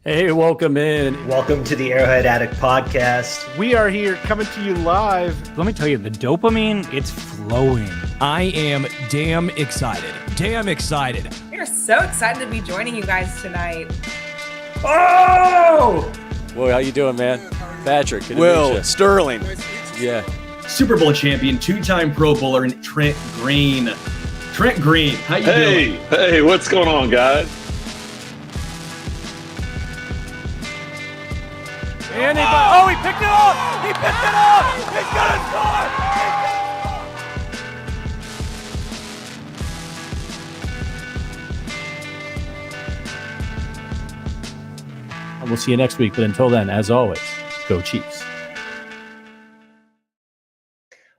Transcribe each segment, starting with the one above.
Hey, welcome in. Welcome to the Arrowhead Addict podcast. We are here coming to you live. Let me tell you, the dopamine, it's flowing. I am damn excited. Damn excited. We are so excited to be joining you guys tonight. Oh! Well, how you doing, man? Patrick. Will, Sterling. Yeah. Super Bowl champion, two-time Pro Bowler, and Trent Green. Trent Green, how you doing? Hey, what's going on, guys? And he picked it up! He picked it up! He's gonna score! And we'll see you next week. But until then, as always, go Chiefs.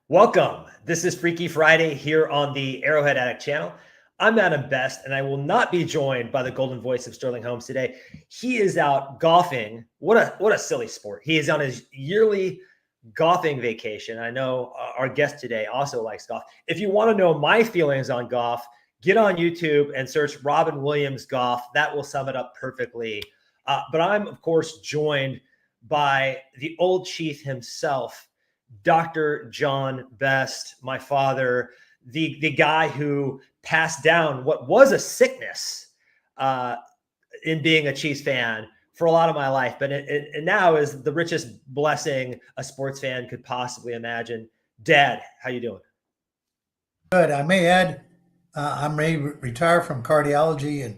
Welcome. This is Freaky Friday here on the Arrowhead Addict channel. I'm Adam Best, and I will not be joined by the golden voice of Sterling Holmes today. He is out golfing. What a silly sport. He is on his yearly golfing vacation. I know our guest today also likes golf. If you want to know my feelings on golf, get on YouTube and search Robin Williams Golf. That will sum it up perfectly. But I'm, of course, joined by the old chief himself, Dr. John Best, my father, the guy who passed down what was a sickness in being a Chiefs fan for a lot of my life, but it now is the richest blessing a sports fan could possibly imagine. Dad, how you doing? Good. I may add, I'm ready to retire from cardiology and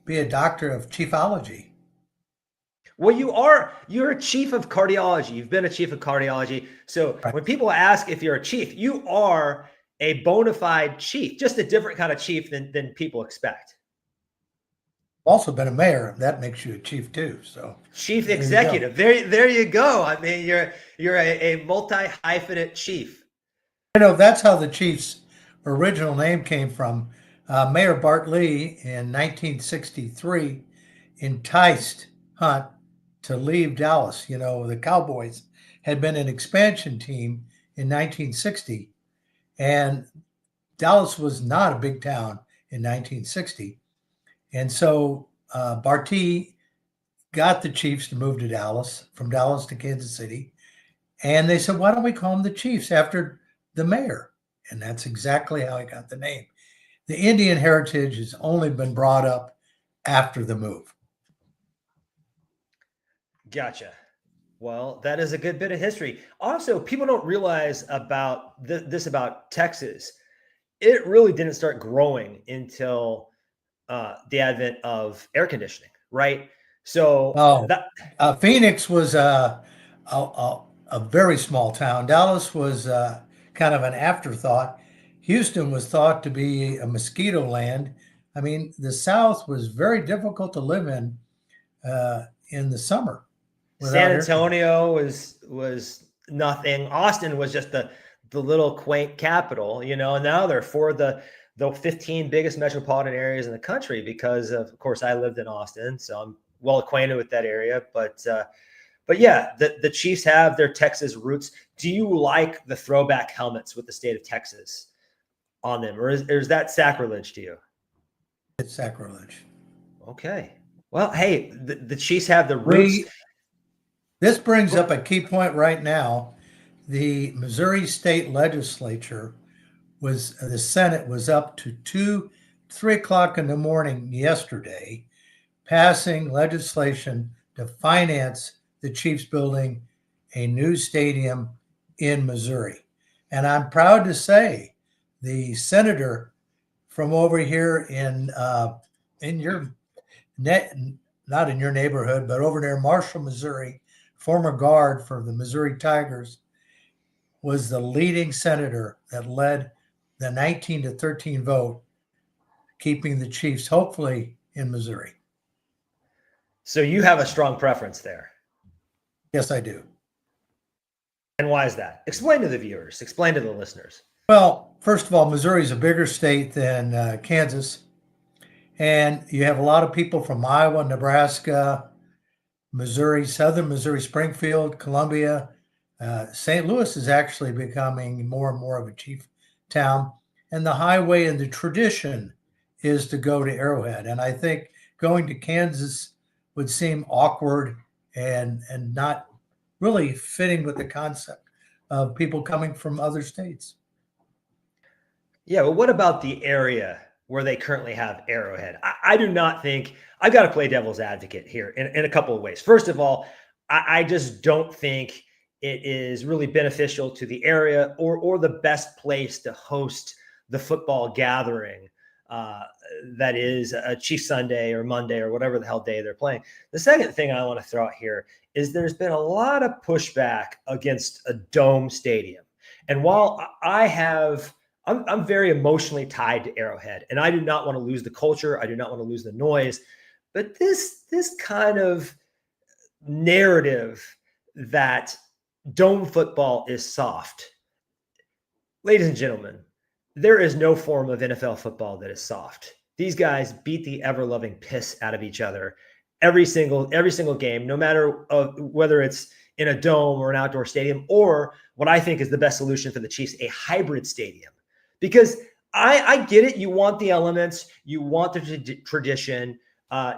be a doctor of chiefology. Well, you're a chief of cardiology. You've been a chief of cardiology. So when people ask if you're a chief, you are a bona fide chief, just a different kind of chief than people expect. Also been a mayor. That makes you a chief too. So chief executive. There you go. I mean, you're a multi-hyphenate chief. You know, that's how the Chiefs' original name came from. Mayor Bart Lee in 1963 enticed Hunt to leave Dallas. You know, the Cowboys had been an expansion team in 1960. And Dallas was not a big town in 1960. And so Barty got the Chiefs to move to Dallas, from Dallas to Kansas City. And they said, why don't we call them the Chiefs after the mayor? And that's exactly how he got the name. The Indian heritage has only been brought up after the move. Gotcha. Well, that is a good bit of history. Also, people don't realize about this about Texas. It really didn't start growing until the advent of air conditioning, right? So Phoenix was a very small town. Dallas was kind of an afterthought. Houston was thought to be a mosquito land. I mean, the South was very difficult to live in the summer. San Antonio was nothing. Austin was just the little quaint capital, you know. And now they're for the 15 biggest metropolitan areas in the country because of course I lived in Austin, so I'm well acquainted with that area. But yeah, the Chiefs have their Texas roots. Do you like the throwback helmets with the state of Texas on them, or is that sacrilege to you? It's sacrilege. Okay. Well, hey, the Chiefs have the roots. This brings up a key point right now. The Missouri State Legislature the Senate was up to 3 o'clock in the morning yesterday, passing legislation to finance the Chiefs building a new stadium in Missouri. And I'm proud to say the senator from over here in your not in your neighborhood, but over near Marshall, Missouri, former guard for the Missouri Tigers, was the leading senator that led the 19-13 vote, keeping the Chiefs hopefully in Missouri. So you have a strong preference there. Yes, I do. And why is that? Explain to the viewers, explain to the listeners. Well, first of all, Missouri is a bigger state than Kansas. And you have a lot of people from Iowa, Nebraska, Missouri, southern Missouri, Springfield, Columbia. St. Louis is actually becoming more and more of a chief town. And the highway and the tradition is to go to Arrowhead. And I think going to Kansas would seem awkward and not really fitting with the concept of people coming from other states. Yeah, but what about the area where they currently have Arrowhead? I do not think I've got to play devil's advocate here in a couple of ways. First of all, I just don't think it is really beneficial to the area or the best place to host the football gathering that is a Chief Sunday or Monday or whatever the hell day they're playing. The second thing I want to throw out here is there's been a lot of pushback against a dome stadium. And while I'm very emotionally tied to Arrowhead, and I do not want to lose the culture. I do not want to lose the noise. But this kind of narrative that dome football is soft, ladies and gentlemen, there is no form of NFL football that is soft. These guys beat the ever-loving piss out of each other every single game, no matter whether it's in a dome or an outdoor stadium, or what I think is the best solution for the Chiefs, a hybrid stadium. Because I get it. You want the elements. You want the tradition.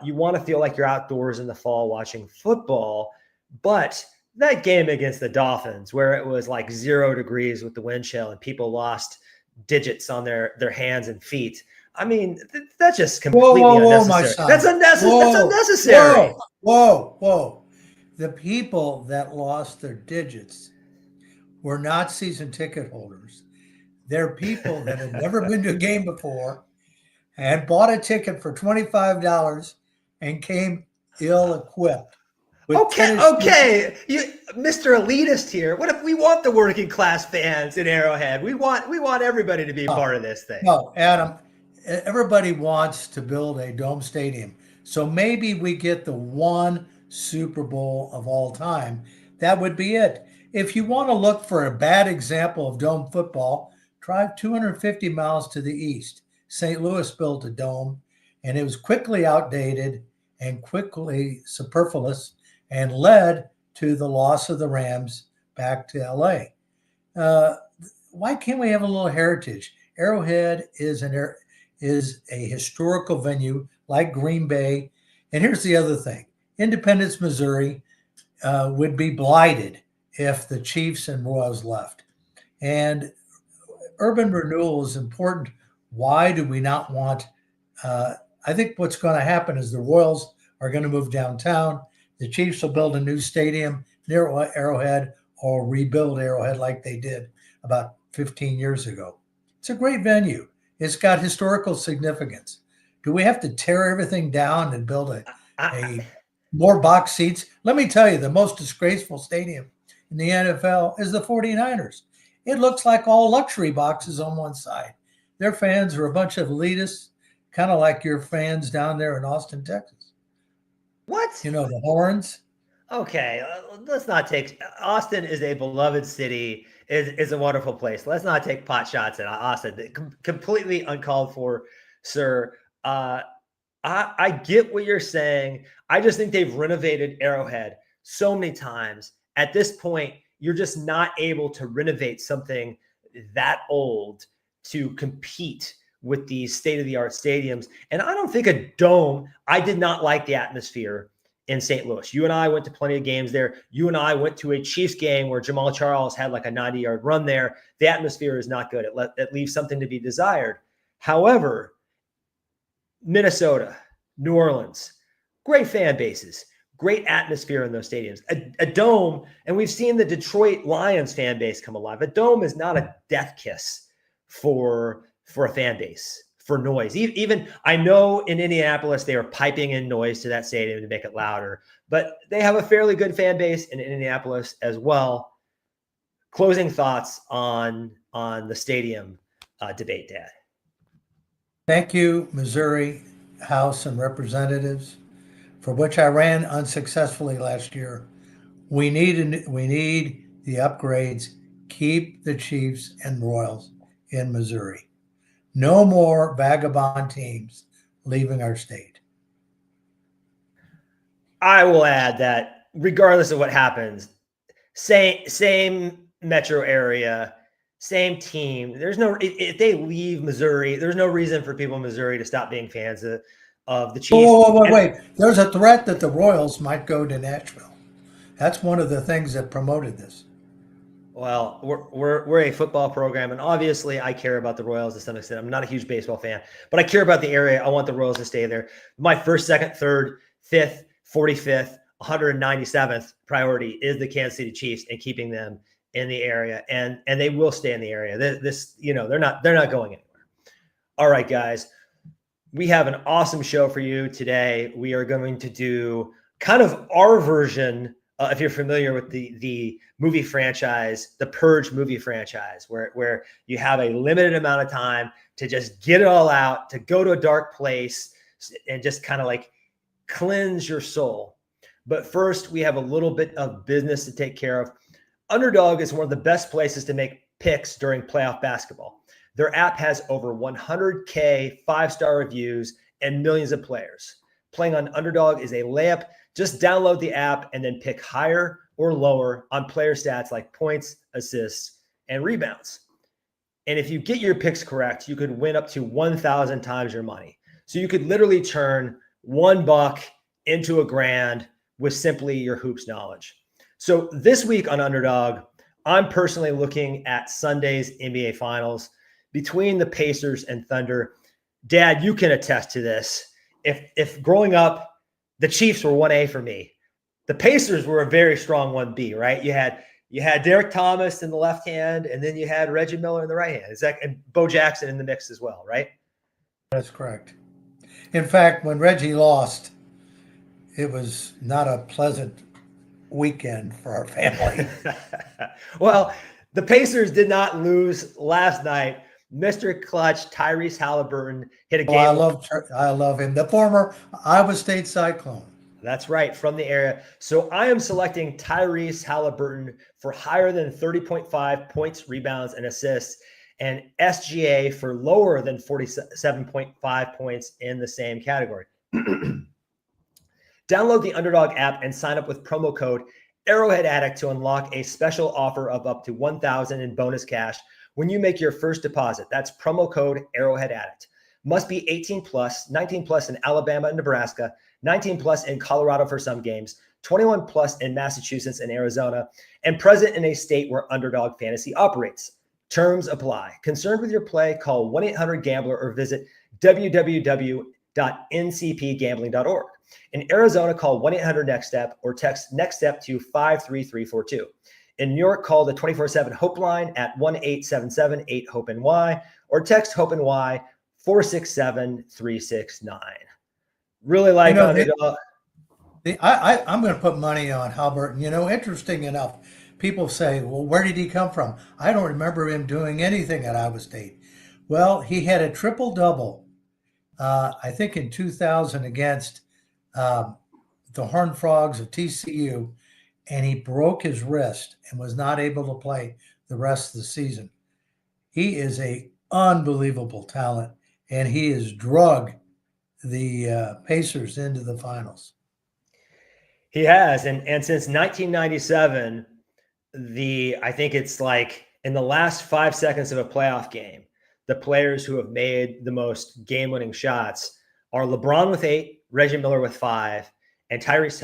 You want to feel like you're outdoors in the fall watching football. But that game against the Dolphins, where it was like 0 degrees with the wind chill and people lost digits on their hands and feet. I mean, that's just completely unnecessary. That's unnecessary. Whoa. The people that lost their digits were not season ticket holders. They're people that had never been to a game before and bought a ticket for $25 and came ill-equipped. Okay. Mr. Elitist here. What if we want the working class fans in Arrowhead? We want everybody to be part of this thing. No, Adam, everybody wants to build a dome stadium. So maybe we get the one Super Bowl of all time. That would be it. If you want to look for a bad example of dome football, drive 250 miles to the east. St. Louis built a dome, and it was quickly outdated and quickly superfluous and led to the loss of the Rams back to LA. Why can't we have a little heritage? Arrowhead is a historical venue like Green Bay. And here's the other thing. Independence, Missouri would be blighted if the Chiefs and Royals left. And urban renewal is important. Why do we not want I think what's going to happen is the Royals are going to move downtown. The Chiefs will build a new stadium near Arrowhead or rebuild Arrowhead like they did about 15 years ago. It's a great venue. It's got historical significance. Do we have to tear everything down and build a more box seats? Let me tell you, the most disgraceful stadium in the NFL is the 49ers. It looks like all luxury boxes on one side. Their fans are a bunch of elitists, kind of like your fans down there in Austin, Texas. What? You know, the horns. Okay, let's not take – Austin is a beloved city, is a wonderful place. Let's not take pot shots at Austin. Completely uncalled for, sir. I get what you're saying. I just think they've renovated Arrowhead so many times. At this point, you're just not able to renovate something that old to compete with these state-of-the-art stadiums. And I don't think a dome – I did not like the atmosphere in St. Louis. You and I went to plenty of games there. You and I went to a Chiefs game where Jamal Charles had like a 90-yard run there. The atmosphere is not good. It leaves something to be desired. However, Minnesota, New Orleans, great fan bases, great atmosphere in those stadiums. A dome, and we've seen the Detroit Lions fan base come alive. A dome is not a death kiss for a fan base, for noise. Even I know in Indianapolis, they are piping in noise to that stadium to make it louder, but they have a fairly good fan base in Indianapolis as well. Closing thoughts on the stadium debate, Dad. Thank you, Missouri House and Representatives, for which I ran unsuccessfully last year. We need the upgrades. Keep the Chiefs and Royals in Missouri. No more vagabond teams leaving our state. I will add that regardless of what happens, same metro area, same team. If they leave Missouri, there's no reason for people in Missouri to stop being fans of the Chiefs. Wait. There's a threat that the Royals might go to Nashville. That's one of the things that promoted this. Well, we're a football program, and obviously I care about the Royals to some extent. I'm not a huge baseball fan, but I care about the area. I want the Royals to stay there. My first, second, third, fifth, 45th, 197th priority is the Kansas City Chiefs and keeping them in the area, and they will stay in the area. They're not going anywhere. All right, guys, we have an awesome show for you today. We are going to do kind of our version. If you're familiar with the movie franchise, the Purge movie franchise, where you have a limited amount of time to just get it all out, to go to a dark place and just kind of like cleanse your soul. But first, we have a little bit of business to take care of. Underdog is one of the best places to make picks during playoff basketball. Their app has over 100K 5-star reviews and millions of players. Playing on Underdog is a layup. Just download the app and then pick higher or lower on player stats like points, assists, and rebounds. And if you get your picks correct, you could win up to 1,000 times your money. So you could literally turn $1 into $1,000 with simply your hoops knowledge. So this week on Underdog, I'm personally looking at Sunday's NBA Finals between the Pacers and Thunder. Dad, you can attest to this. If growing up, the Chiefs were 1A for me. The Pacers were a very strong 1B, right? You had Derek Thomas in the left hand, and then you had Reggie Miller in the right hand. And Bo Jackson in the mix as well, right? That's correct. In fact, when Reggie lost, it was not a pleasant weekend for our family. Well, the Pacers did not lose last night. Mr. Clutch, Tyrese Halliburton hit a game. I love him. The former Iowa State Cyclone. That's right, from the area. So I am selecting Tyrese Halliburton for higher than 30.5 points, rebounds, and assists, and SGA for lower than 47.5 points in the same category. Download the Underdog app and sign up with promo code Arrowhead Addict to unlock a special offer of up to $1,000 in bonus cash when you make your first deposit. That's promo code Arrowhead Addict. Must be 18 plus, 19 plus in Alabama and Nebraska, 19 plus in Colorado for some games, 21 plus in Massachusetts and Arizona, and present in a state where Underdog Fantasy operates. Terms apply. Concerned with your play, call 1-800-GAMBLER or visit www.ncpgambling.org. In Arizona, call 1-800-NEXT-STEP or text NEXT-STEP to 53342. In New York, call the 24/7 Hope line at 1-877-8-HOPE-NY or text HOPE-NY 467-369. Really like Underdog. I'm going to put money on Halliburton. Interesting enough, people say, well, where did he come from? I don't remember him doing anything at Iowa State. Well, he had a triple-double, I think in 2000 against the Horned Frogs of TCU, and he broke his wrist and was not able to play the rest of the season. He is an unbelievable talent, and he has drug the Pacers into the finals. He has, and since 1997, I think it's like in the last 5 seconds of a playoff game, the players who have made the most game-winning shots are LeBron with 8, Reggie Miller with 5, and Tyrese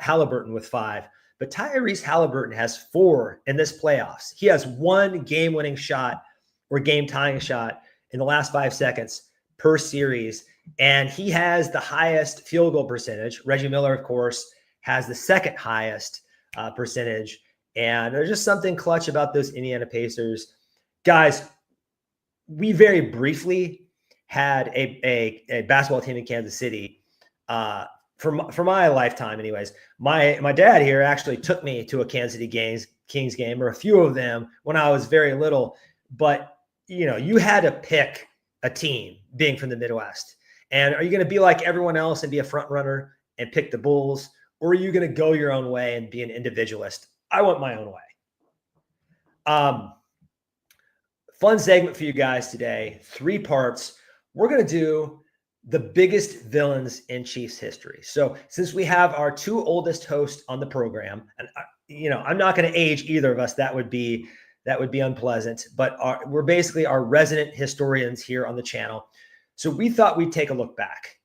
Halliburton with 5. But Tyrese Halliburton has 4 in this playoffs. He has 1 game-winning shot or game-tying shot in the last 5 seconds per series, and he has the highest field goal percentage. Reggie Miller, of course, has the second highest percentage. And there's just something clutch about those Indiana Pacers. Guys, we very briefly had a basketball team in Kansas City for my lifetime anyways. My dad here actually took me to a Kansas City Kings game, or a few of them, when I was very little. But, you had to pick a team being from the Midwest. And are you going to be like everyone else and be a front runner and pick the Bulls? Or are you going to go your own way and be an individualist? I went my own way. Fun segment for you guys today. 3 parts. We're going to do the biggest villains in Chiefs history. So since we have our 2 oldest hosts on the program, and I'm not going to age either of us. That would be unpleasant. But we're basically our resident historians here on the channel. So we thought we'd take a look back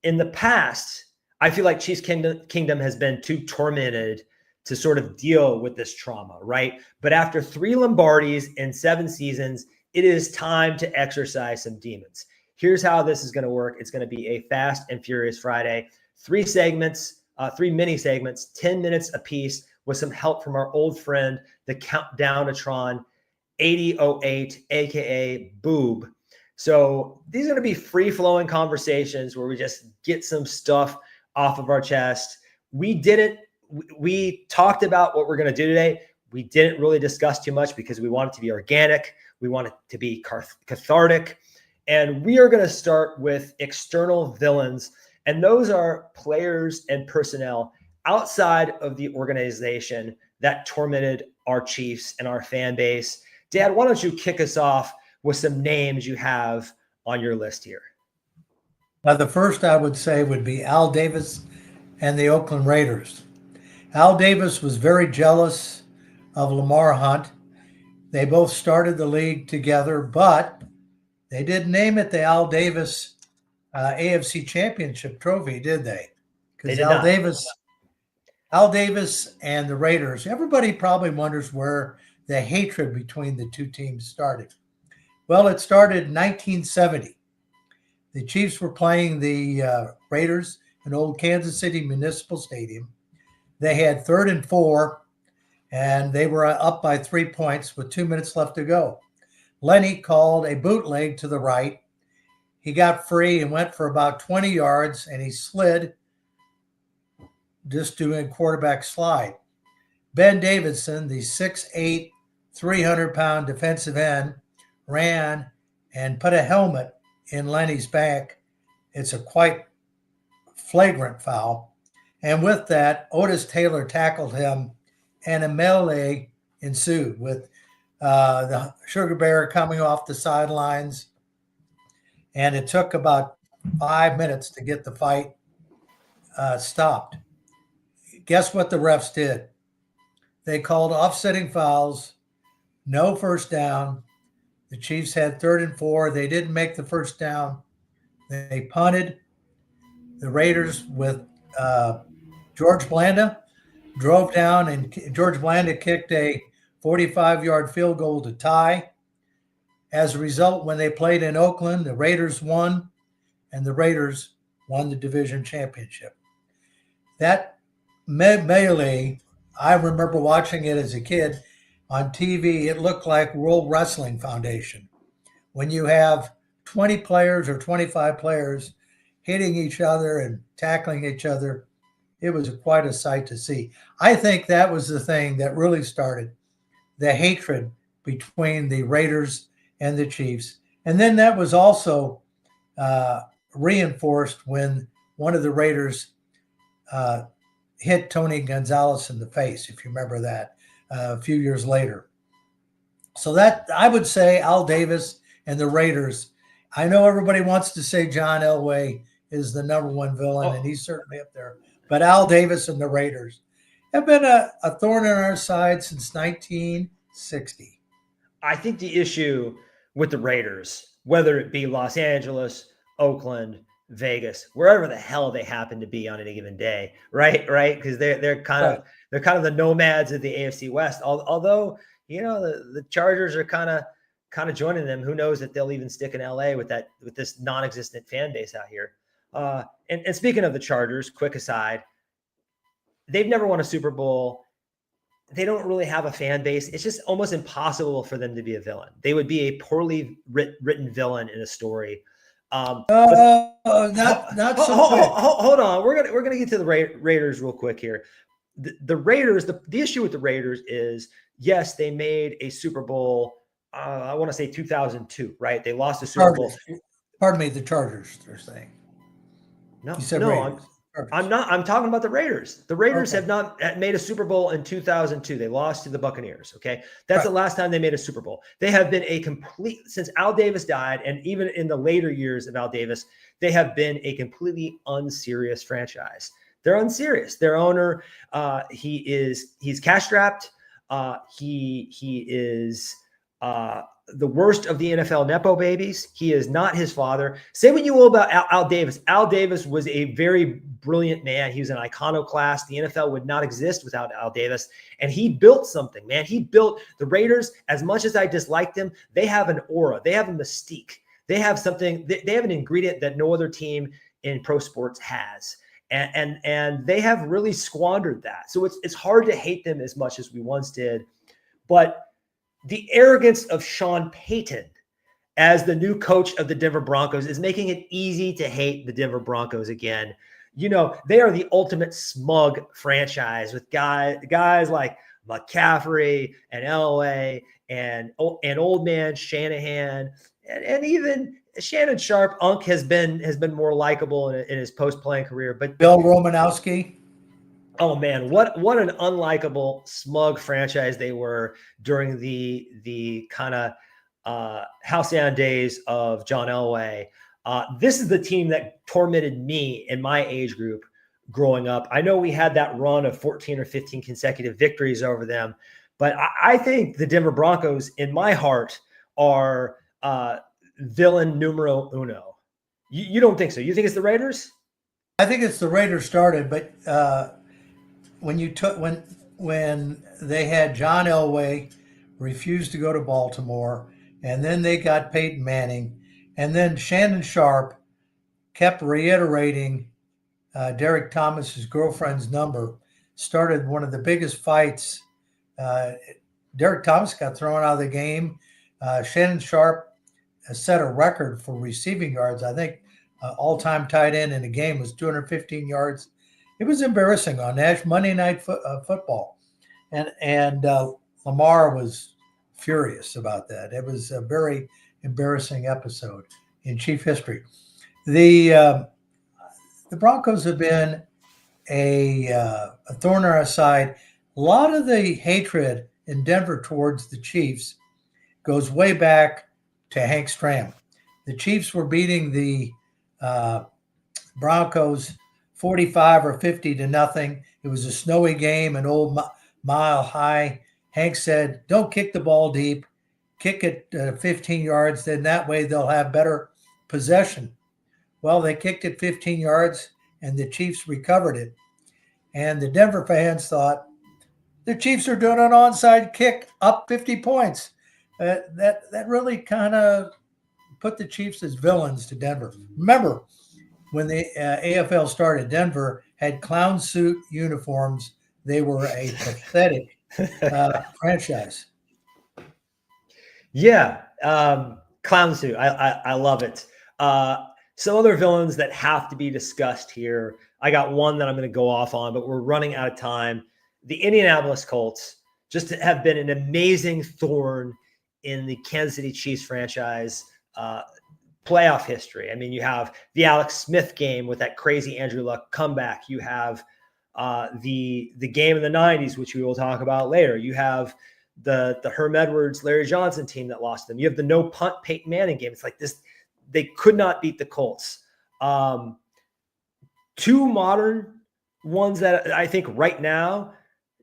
in the past, I feel like Chiefs Kingdom has been too tormented to sort of deal with this trauma, right? But after 3 Lombardis in 7 seasons, it is time to exercise some demons. Here's how this is going to work. It's going to be a fast and furious Friday. 3 segments, 3 mini segments, 10 minutes apiece with some help from our old friend, the Countdown-a-tron 8008, aka Boob. So these are going to be free-flowing conversations where we just get some stuff off of our chest. We talked about what we're going to do today. We didn't really discuss too much because we want it to be organic. We want it to be cathartic. And we are going to start with external villains. And those are players and personnel outside of the organization that tormented our Chiefs and our fan base. Dad, why don't you kick us off with some names you have on your list here? The first I would say would be Al Davis and the Oakland Raiders. Al Davis was very jealous of Lamar Hunt. They both started the league together, but they didn't name it the Al Davis AFC Championship Trophy, did they? Because Al Davis and the Raiders, everybody probably wonders where the hatred between the two teams started. Well, it started in 1970. The Chiefs were playing the Raiders in old Kansas City Municipal Stadium. They had 3rd and 4, and they were up by 3 points with 2 minutes left to go. Lenny called a bootleg to the right. He got free and went for about 20 yards, and he slid, just doing quarterback slide. Ben Davidson, the 6'8", 300-pound defensive end, ran and put a helmet in Lenny's back. It's a quite flagrant foul. And with that, Otis Taylor tackled him, and a melee ensued with the Sugar Bear coming off the sidelines. And it took about 5 minutes to get the fight stopped. Guess what the refs did? They called offsetting fouls, no first down. The Chiefs had 3rd and 4. They didn't make the first down. They punted. The Raiders with George Blanda drove down, and George Blanda kicked a 45-yard field goal to tie. As a result, when they played in Oakland, the Raiders won, and the Raiders won the division championship. That melee, I remember watching it as a kid on TV. It looked like World Wrestling Foundation. When you have 20 players or 25 players hitting each other and tackling each other, it was quite a sight to see. I think that was the thing that really started the hatred between the Raiders and the Chiefs. And then that was also reinforced when one of the Raiders hit Tony Gonzalez in the face, if you remember that, a few years later. So that, I would say, Al Davis and the Raiders. I know everybody wants to say John Elway is the #1 villain, and he's certainly up there. But Al Davis and the Raiders have been a thorn in our side since 1960. I think the issue with the Raiders, whether it be Los Angeles, Oakland, Vegas, wherever the hell they happen to be on any given day, right? Because they're kind of the nomads of the AFC West. Although the Chargers are kind of joining them. Who knows if they'll even stick in LA with this non-existent fan base out here. And speaking of the Chargers, quick aside, they've never won a Super Bowl. They don't really have a fan base. It's just almost impossible for them to be a villain. They would be a poorly written villain in a story. Not so quick. Hold on. We're gonna get to the Raiders real quick here. The Raiders. The issue with the Raiders is, yes, they made a Super Bowl. I want to say 2002, right? They lost the Super Bowl. Pardon me, the Chargers. They're saying. No, you said Raiders. I'm not. I'm talking about the Raiders. The Raiders have not made a Super Bowl in 2002. They lost to the Buccaneers. Okay, that's the last time they made a Super Bowl. They have been since Al Davis died, and even in the later years of Al Davis, they have been a completely unserious franchise. They're unserious. Their owner, he's cash strapped. He is the worst of the NFL Nepo babies. He is not his father. Say what you will about Al Davis. Al Davis was a very brilliant man. He was an iconoclast. The NFL would not exist without Al Davis. And he built something, man. He built the Raiders. As much as I dislike them, they have an aura. They have a mystique. They have something. They have an ingredient that no other team in pro sports has. And they have really squandered that. So it's hard to hate them as much as we once did. But the arrogance of Sean Payton as the new coach of the Denver Broncos is making it easy to hate the Denver Broncos again. You know, they are the ultimate smug franchise with guys like McCaffrey and Elway and old man Shanahan and even Shannon Sharp. Unc has been more likable in his post-playing career. But Bill Romanowski. Oh man, what an unlikable, smug franchise they were during the kind of halcyon days of John Elway. This is the team that tormented me in my age group growing up. I know we had that run of 14 or 15 consecutive victories over them, but I think the Denver Broncos, in my heart, are villain numero uno. You don't think so? You think it's the Raiders? I think it's the Raiders started, but when they had John Elway refused to go to Baltimore, and then they got Peyton Manning, and then Shannon Sharp kept reiterating Derek Thomas's girlfriend's number, started one of the biggest fights. Derek Thomas got thrown out of the game. Shannon Sharp set a record for receiving yards. I think all-time tight end in the game was 215 yards. It was embarrassing on Monday Night Football, and Lamar was furious about that. It was a very embarrassing episode in Chief history. The Broncos have been a thorn in our side. A lot of the hatred in Denver towards the Chiefs goes way back to Hank Stram. The Chiefs were beating the Broncos 45 or 50 to nothing. It was a snowy game, an old Mile High. Hank said, don't kick the ball deep, kick it 15 yards, then that way they'll have better possession. Well, they kicked it 15 yards and the Chiefs recovered it. And the Denver fans thought, the Chiefs are doing an onside kick up 50 points. That really kind of put the Chiefs as villains to Denver. Remember, when the AFL started, Denver had clown suit uniforms. They were a pathetic franchise. Yeah, clown suit. I love it. Some other villains that have to be discussed here. I got one that I'm going to go off on, but we're running out of time. The Indianapolis Colts just have been an amazing thorn in the Kansas City Chiefs franchise playoff history. I mean, you have the Alex Smith game with that crazy Andrew Luck comeback. You have the game in the 90s, which we will talk about later. You have the Herm Edwards, Larry Johnson team that lost them. You have the no punt Peyton Manning game. It's like this, they could not beat the Colts. Two modern ones that I think right now,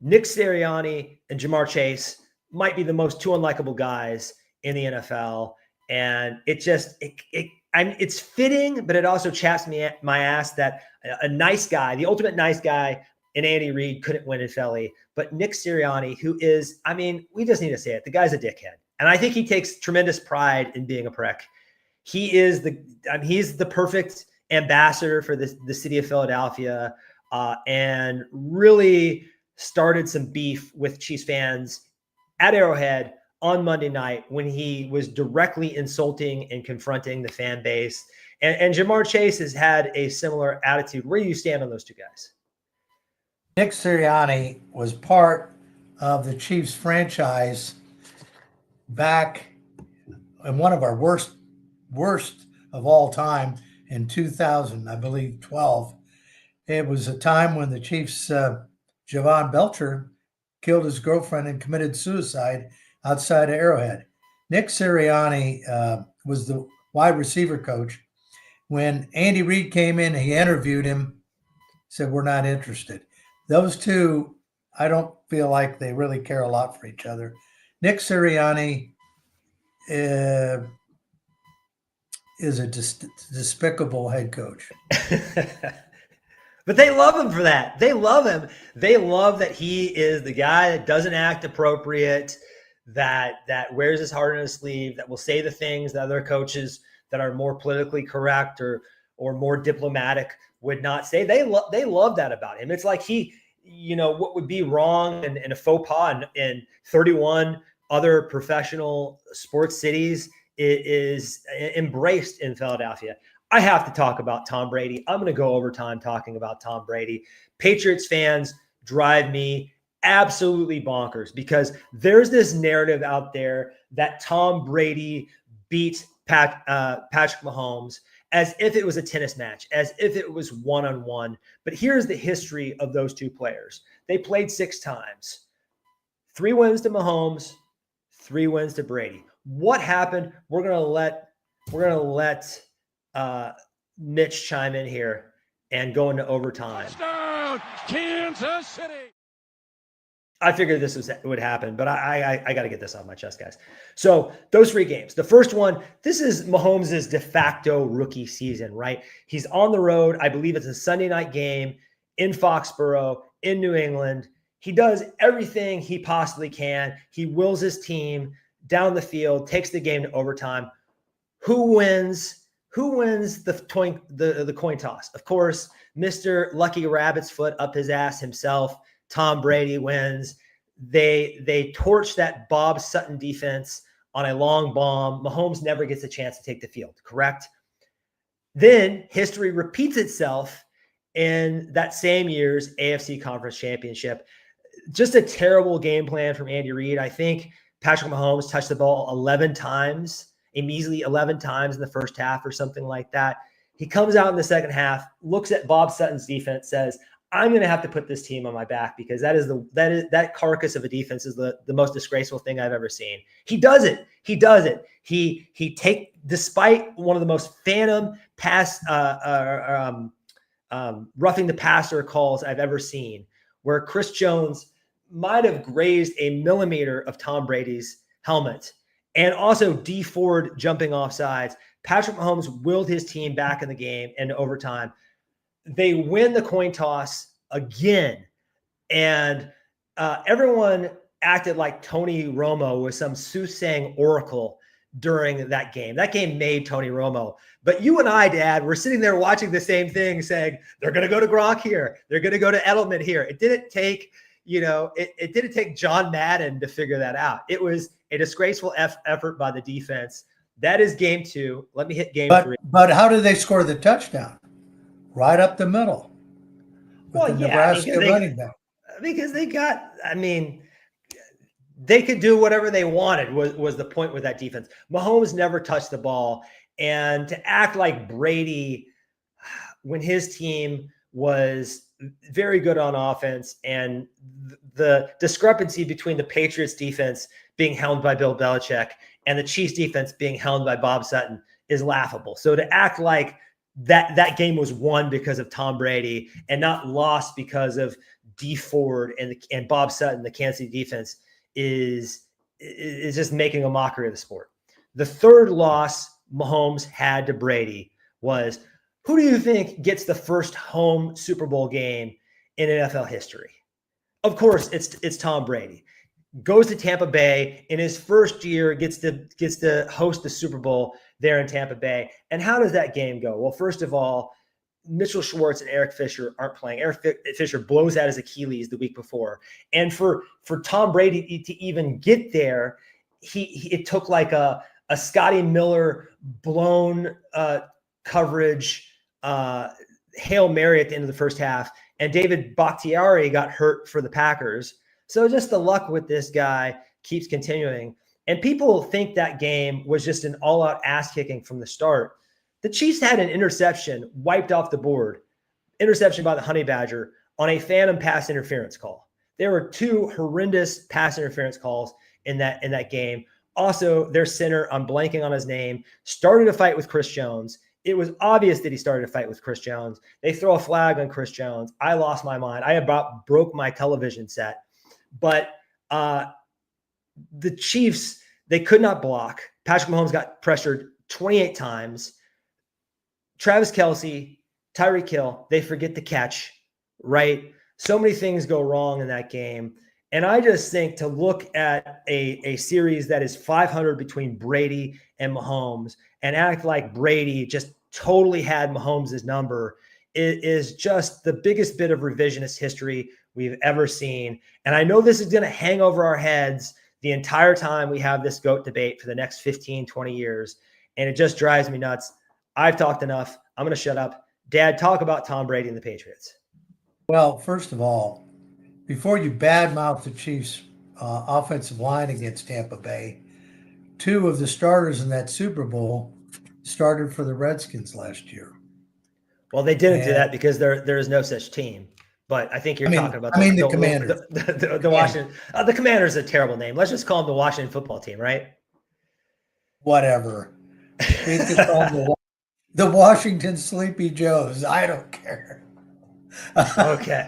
Nick Sirianni and Jamar Chase might be the most two unlikable guys in the NFL. And it's fitting, but it also chaps my ass that a nice guy, the ultimate nice guy in Andy Reid couldn't win in Philly, but Nick Sirianni, who is, I mean, we just need to say it. The guy's a dickhead. And I think he takes tremendous pride in being a prick. He's the perfect ambassador for the city of Philadelphia, and really started some beef with Chiefs fans at Arrowhead on Monday night when he was directly insulting and confronting the fan base. And Jamar Chase has had a similar attitude. Where do you stand on those two guys? Nick Sirianni was part of the Chiefs franchise back in one of our worst of all time in 2000, I believe 12. It was a time when the Chiefs, Javon Belcher, killed his girlfriend and committed suicide outside of Arrowhead. Nick Sirianni was the wide receiver coach. When Andy Reid came in, he interviewed him, said, we're not interested. Those two, I don't feel like they really care a lot for each other. Nick Sirianni is a despicable head coach. But they love him for that. They love him. They love that he is the guy that doesn't act appropriate, that wears his heart on his sleeve, that will say the things that other coaches that are more politically correct or more diplomatic would not say. They love that about him. It's like he, what would be wrong and a faux pas in 31 other professional sports cities is embraced in Philadelphia. I have to talk about Tom Brady. I'm going to go overtime talking about Tom Brady. Patriots fans drive me absolutely bonkers because there's this narrative out there that Tom Brady beat Patrick Mahomes as if it was a tennis match, as if it was one-on-one. But here's the history of those two players. They played 6 times. 3 wins to Mahomes, 3 wins to Brady. What happened? We're gonna let Mitch chime in here and go into overtime. Touchdown, Kansas City. I figured this would happen, but I got to get this off my chest, guys. So those 3 games. The first one, this is Mahomes' de facto rookie season, right? He's on the road. I believe it's a Sunday night game in Foxborough, in New England. He does everything he possibly can. He wills his team down the field, takes the game to overtime. Who wins? Who wins the coin toss? Of course, Mr. Lucky Rabbit's foot up his ass himself. Tom Brady wins. They torch that Bob Sutton defense on a long bomb. Mahomes never gets a chance to take the field, correct? Then history repeats itself in that same year's AFC Conference Championship. Just a terrible game plan from Andy Reid. I think Patrick Mahomes touched the ball 11 times, a measly 11 times in the first half or something like that. He comes out in the second half, looks at Bob Sutton's defense, says, I'm going to have to put this team on my back because that carcass of a defense is the most disgraceful thing I've ever seen. He does it. Despite one of the most phantom pass, roughing the passer calls I've ever seen, where Chris Jones might have grazed a millimeter of Tom Brady's helmet and also D Ford jumping off sides. Patrick Mahomes willed his team back in the game and overtime. They win the coin toss again. And everyone acted like Tony Romo was some soothsaying oracle during that game. That game made Tony Romo. But you and I, Dad, were sitting there watching the same thing saying, they're going to go to Gronk here. They're going to go to Edelman here. It didn't take, it didn't take John Madden to figure that out. It was a disgraceful effort by the defense. That is game 2. Let me hit game 3. But how did they score the touchdown? Right up the middle. Nebraska running back. Because they could do whatever they wanted was the point with that defense. Mahomes never touched the ball. And to act like Brady when his team was very good on offense and the discrepancy between the Patriots defense being helmed by Bill Belichick and the Chiefs defense being helmed by Bob Sutton is laughable. So to act like that game was won because of Tom Brady and not lost because of D Ford and Bob Sutton, the Kansas City defense, is just making a mockery of the sport. The third loss Mahomes had to Brady was, who do you think gets the first home Super Bowl game in NFL history? Of course, it's Tom Brady. Goes to Tampa Bay in his first year, gets to host the Super Bowl there in Tampa Bay. And how does that game go? Well, first of all, Mitchell Schwartz and Eric Fisher aren't playing. Eric Fisher blows out his Achilles the week before. And for Tom Brady to even get there, it took like a Scotty Miller blown coverage Hail Mary at the end of the first half. And David Bakhtiari got hurt for the Packers. So just the luck with this guy keeps continuing. And people think that game was just an all-out ass-kicking from the start. The Chiefs had an interception wiped off the board, interception by the Honey Badger on a phantom pass interference call. There were 2 horrendous pass interference calls in that game. Also, their center, I'm blanking on his name, started a fight with Chris Jones. It was obvious that he started a fight with Chris Jones. They throw a flag on Chris Jones. I lost my mind. I about broke my television set. But the Chiefs, they could not block. Patrick Mahomes got pressured 28 times. Travis Kelce, Tyreek Hill, they forget the catch, right? So many things go wrong in that game. And I just think to look at a series that is 500 between Brady and Mahomes and act like Brady just totally had Mahomes' number is just the biggest bit of revisionist history we've ever seen. And I know this is going to hang over our heads the entire time we have this GOAT debate for the next 15, 20 years. And it just drives me nuts. I've talked enough. I'm going to shut up. Dad, talk about Tom Brady and the Patriots. Well, first of all, before you badmouth the Chiefs' offensive line against Tampa Bay, 2 of the starters in that Super Bowl started for the Redskins last year. Well, they didn't do that because there is no such team. But I think you're talking about the Commanders. The Washington. The Commanders is a terrible name. Let's just call them the Washington Football Team, right? Whatever. We could call them the Washington Sleepy Joes. I don't care. Okay.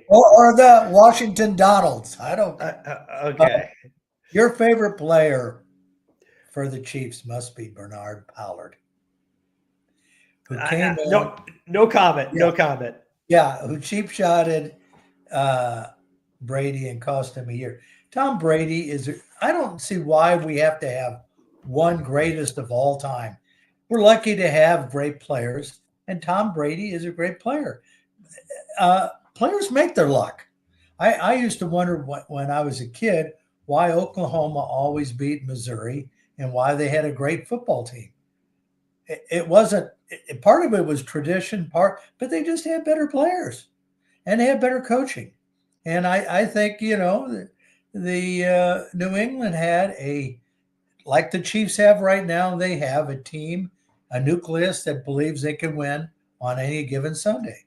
Or the Washington Donalds. I don't care. Okay. Your favorite player for the Chiefs must be Bernard Pollard. Who came in, no comment. Yeah. No comment. Yeah, who cheap-shotted Brady and cost him a year. Tom Brady I don't see why we have to have one greatest of all time. We're lucky to have great players, and Tom Brady is a great player. Players make their luck. I used to wonder when I was a kid why Oklahoma always beat Missouri and why they had a great football team. It wasn't part of it was tradition, but they just had better players and they had better coaching. And I think, the New England had like the Chiefs have right now, they have a team, a nucleus that believes they can win on any given Sunday.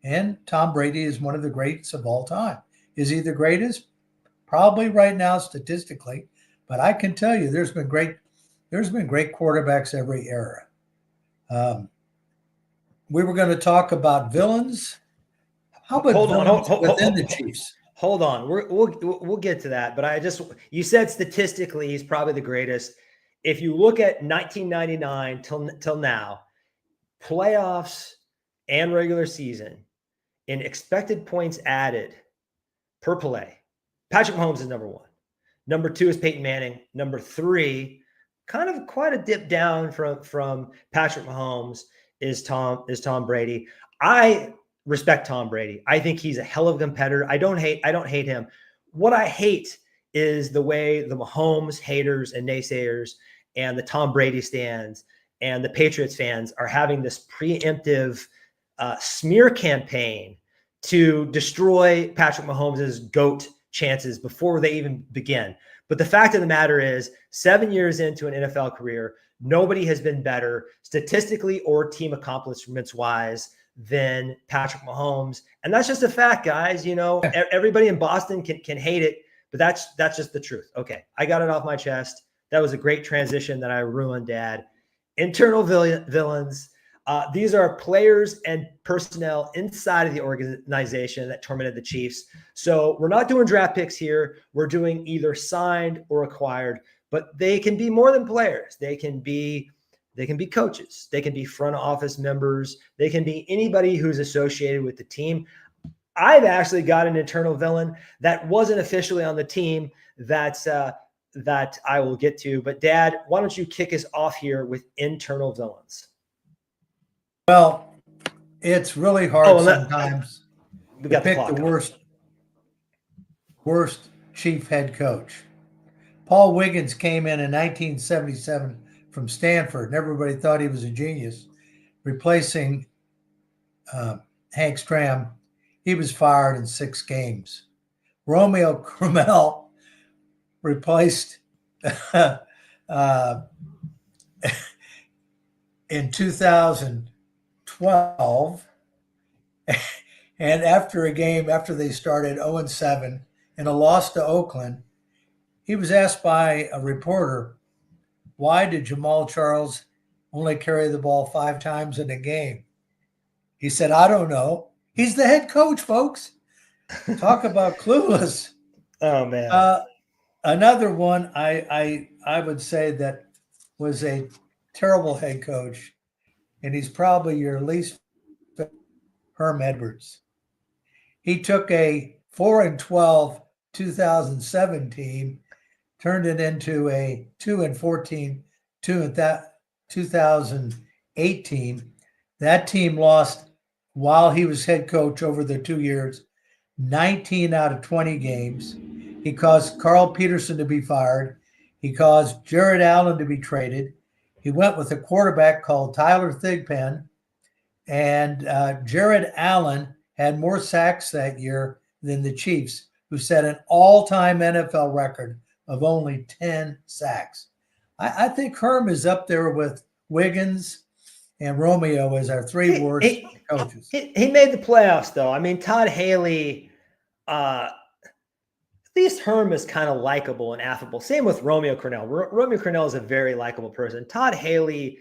And Tom Brady is one of the greats of all time. Is he the greatest? Probably right now statistically, but I can tell you there's been great quarterbacks every era. We were going to talk about villains. How about within the Chiefs? Hold on. We'll get to that, but you said statistically he's probably the greatest. If you look at 1999 till now, playoffs and regular season in expected points added per play, Patrick Mahomes is number 1. Number 2 is Peyton Manning. Number 3, kind of quite a dip down from Patrick Mahomes, is Tom Brady. I respect Tom Brady. I think he's a hell of a competitor. I don't hate him. What I hate is the way the Mahomes haters and naysayers and the Tom Brady stands and the Patriots fans are having this preemptive smear campaign to destroy Patrick Mahomes' GOAT chances before they even begin. But the fact of the matter is, 7 years into an NFL career, nobody has been better statistically or team accomplishments wise than Patrick Mahomes. And that's just a fact, guys. Everybody in Boston can hate it, but that's just the truth. Okay. I got it off my chest. That was a great transition that I ruined, Dad. Internal villains. These are players and personnel inside of the organization that tormented the Chiefs. So we're not doing draft picks here. We're doing either signed or acquired, but they can be more than players. They can be coaches. They can be front office members. They can be anybody who's associated with the team. I've actually got an internal villain that wasn't officially on the team that I will get to. But Dad, why don't you kick us off here with internal villains? Well, it's really hard sometimes to pick the worst chief head coach. Paul Wiggins came in 1977 from Stanford, and everybody thought he was a genius, replacing Hank Stram. He was fired in 6 games. Romeo Cromwell replaced in 2012, and after they started 0-7 and a loss to Oakland, he was asked by a reporter, why did Jamal Charles only carry the ball 5 times in a game? He said, I don't know. He's the head coach, folks. Talk about clueless. Oh, man. Another one, I I would say that was a terrible head coach, and he's probably your least favorite, Herm Edwards. He took a 4-12 2007 team, turned it into a 2-14 2018. That team lost while he was head coach over the 2 years, 19 out of 20 games. He caused Carl Peterson to be fired. He caused Jared Allen to be traded. He went with a quarterback called Tyler Thigpen, and Jared Allen had more sacks that year than the Chiefs, who set an all-time NFL record of only 10 sacks. I think Herm is up there with Wiggins and Romeo as our three worst coaches. He made the playoffs, though. I mean, Todd Haley, at least Herm is kind of likable and affable. Same with Romeo Crennel. Romeo Crennel is a very likable person. Todd Haley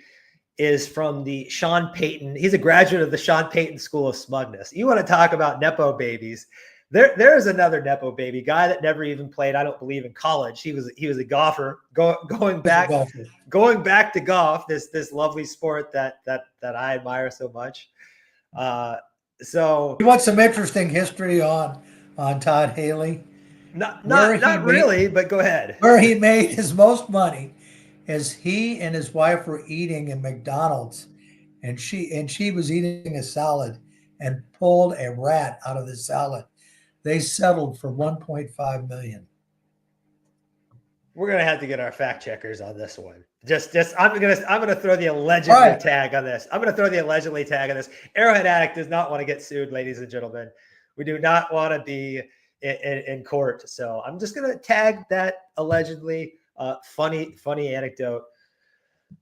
is from the Sean Payton. He's a graduate of the Sean Payton School of Smugness. You want to talk about Nepo babies. There's another Nepo baby guy that never even played, I don't believe, in college. He was a golfer going back to golf, this lovely sport that I admire so much. So you want some interesting history on Todd Haley? Not really, but go ahead. Where he made his most money is he and his wife were eating in McDonald's, and she was eating a salad and pulled a rat out of the salad. They settled for $1.5 million. We're gonna have to get our fact checkers on this one. I'm gonna throw the allegedly tag on this. I'm gonna throw the allegedly tag on this. Arrowhead Addict does not want to get sued, ladies and gentlemen. We do not want to be in court. So I'm just gonna tag that allegedly. Funny anecdote.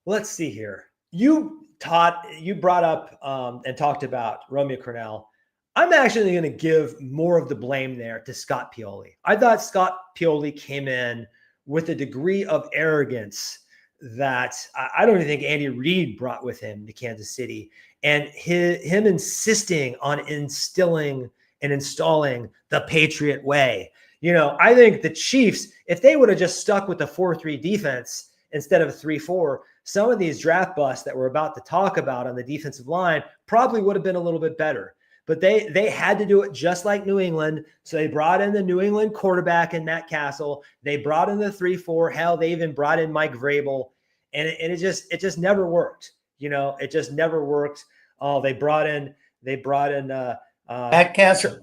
Let's see here. You brought up and talked about Romeo Crennel. I'm actually going to give more of the blame there to Scott Pioli. I thought Scott Pioli came in with a degree of arrogance that I don't even think Andy Reid brought with him to Kansas City. And him insisting on instilling and installing the Patriot way. You know, I think the Chiefs, if they would have just stuck with the 4-3 defense instead of a 3-4, some of these draft busts that we're about to talk about on the defensive line probably would have been a little bit better. But they had to do it just like New England. So they brought in the New England quarterback in Matt Castle. They brought in the 3-4. Hell, they even brought in Mike Vrabel. And it just never worked. You know, it just never worked. Oh, they brought in Matt Castle.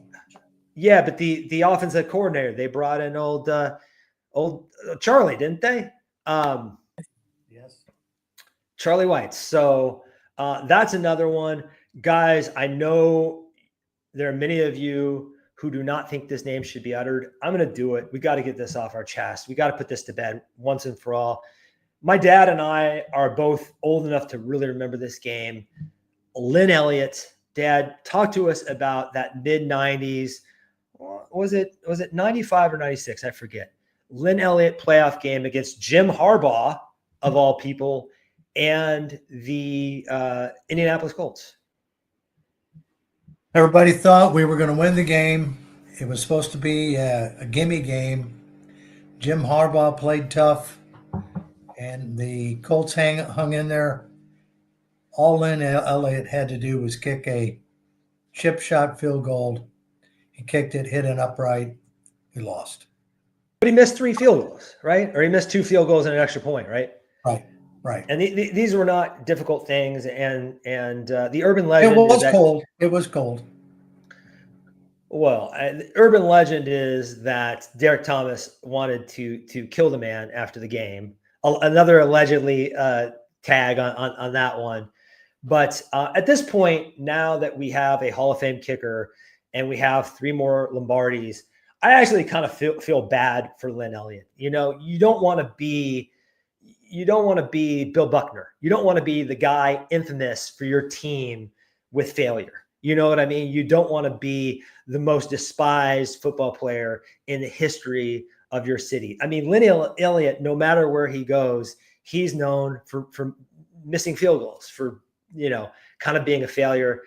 Yeah, but the offensive coordinator, they brought in old Charlie, didn't they? Yes. Charlie White. So that's another one. Guys, I know there are many of you who do not think this name should be uttered. I'm going to do it. We got to get this off our chest. We got to put this to bed once and for all. My dad and I are both old enough to really remember this game. Lynn Elliott, Dad, talk to us about that mid-90s. Was it 95 or 96? I forget. Lynn Elliott playoff game against Jim Harbaugh, of all people, and the Indianapolis Colts. Everybody thought we were going to win the game. It was supposed to be a gimme game. Jim Harbaugh played tough, and the Colts hung in there. All Lynn Elliott had to do was kick a chip shot field goal. He kicked it, hit an upright. We lost. But he missed 3 field goals, right? Or he missed 2 field goals and an extra point, right? Right. And these were not difficult things. And the urban legend. Cold. It was cold. Well, the urban legend is that Derek Thomas wanted to kill the man after the game. Another allegedly tag on that one. But at this point, now that we have a Hall of Fame kicker and we have 3 more Lombardis, I actually kind of feel bad for Lynn Elliott. You know, you don't want to be Bill Buckner. You don't want to be the guy infamous for your team with failure. You know what I mean? You don't want to be the most despised football player in the history of your city. I mean, Lynn Elliott, no matter where he goes, he's known for missing field goals, for, you know, kind of being a failure.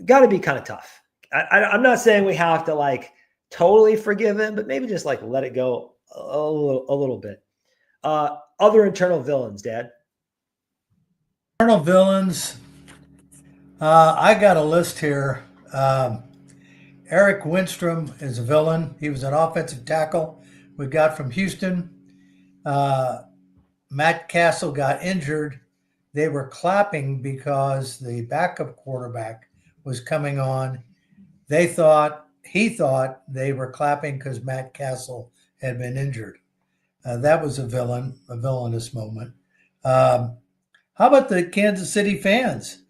Got to be kind of tough. I'm not saying we have to like totally forgive him, but maybe just like let it go a little bit. Other internal villains, Dad. Internal villains. I got a list here. Eric Winstrom is a villain. He was an offensive tackle we got from Houston. Matt Castle got injured. They were clapping because the backup quarterback was coming on. He thought they were clapping because Matt Castle had been injured. That was a villainous moment. How about the Kansas City fans?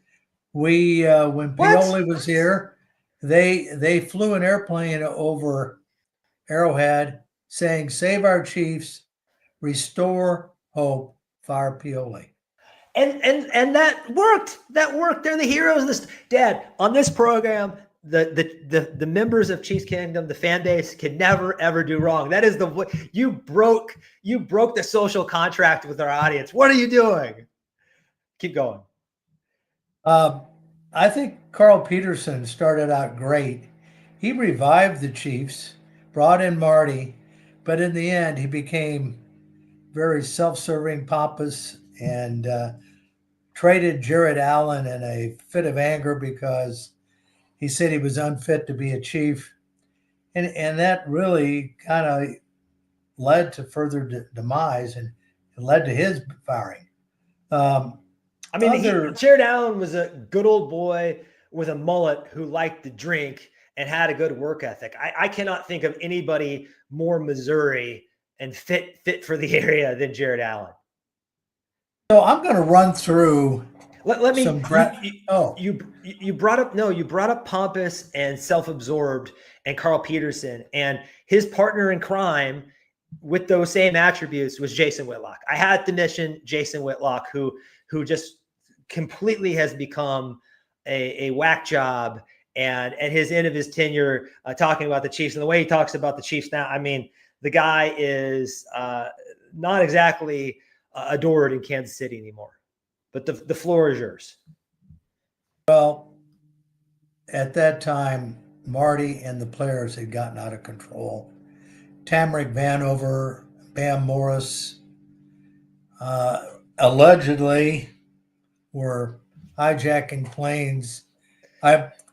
When Pioli was here, they flew an airplane over Arrowhead saying, "Save our Chiefs, restore hope, fire Pioli." And that worked. That worked. They're the heroes. Dad, on this program, the members of Chiefs Kingdom, the fan base, can never ever do wrong. That is you broke the social contract with our audience. What are you doing? Keep going. I think Carl Peterson started out great. He revived the Chiefs, brought in Marty, but in the end, he became very self-serving, pompous, and traded Jared Allen in a fit of anger because he said he was unfit to be a Chief. And that really kind of led to further demise and led to his firing. Jared Allen was a good old boy with a mullet who liked to drink and had a good work ethic. I cannot think of anybody more Missouri and fit for the area than Jared Allen. So I'm going to run through. You brought up pompous and self-absorbed and Carl Peterson, and his partner in crime with those same attributes was Jason Whitlock. I had to mention Jason Whitlock, who just completely has become a whack job, and at his end of his tenure, talking about the Chiefs and the way he talks about the Chiefs now. I mean, the guy is not exactly adored in Kansas City anymore. But the floor is yours. Well, at that time, Marty and the players had gotten out of control. Tamarick Vanover, Bam Morris, allegedly were hijacking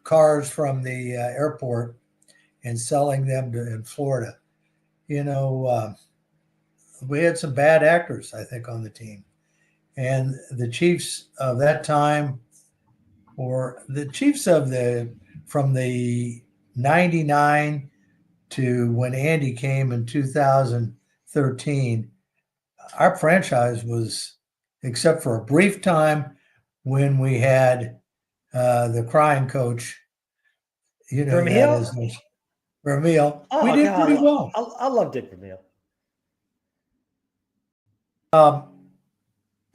cars from the airport and selling them in Florida. We had some bad actors, I think, on the team. And the Chiefs of that time, or the Chiefs from the 99 to when Andy came in 2013, our franchise was, except for a brief time when we had the crying coach, Vermeil. Vermeil. We did pretty well. I love Dick Vermeil.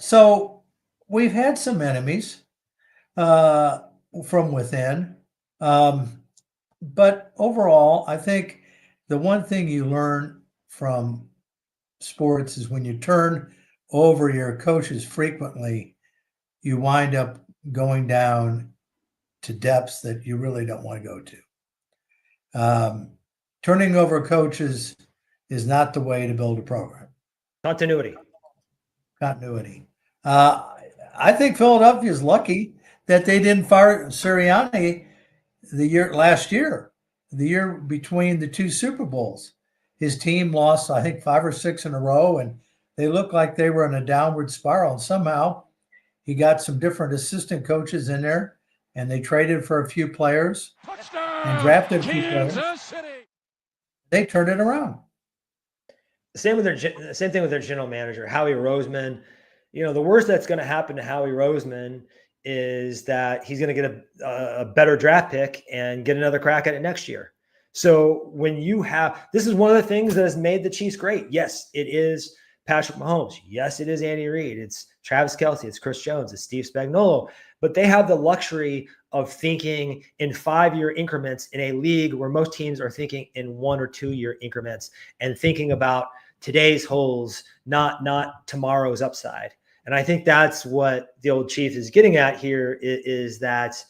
So we've had some enemies from within. But overall, I think the one thing you learn from sports is when you turn over your coaches frequently, you wind up going down to depths that you really don't want to go to. Turning over coaches is not the way to build a program. Continuity. I think Philadelphia is lucky that they didn't fire Sirianni last year, the year between the two Super Bowls. His team lost, I think, 5 or 6 in a row, and they looked like they were in a downward spiral. And somehow he got some different assistant coaches in there, and they traded for a few players and drafted a few players. They turned it around. Same thing with their general manager, Howie Roseman. The worst that's going to happen to Howie Roseman is that he's going to get a better draft pick and get another crack at it next year. So this is one of the things that has made the Chiefs great. Yes, it is Patrick Mahomes. Yes, it is Andy Reid. It's Travis Kelce. It's Chris Jones. It's Steve Spagnuolo. But they have the luxury of thinking in 5-year increments in a league where most teams are thinking in 1 or 2 year increments and thinking about today's holes, not tomorrow's upside. And I think that's what the old Chief is getting at here is that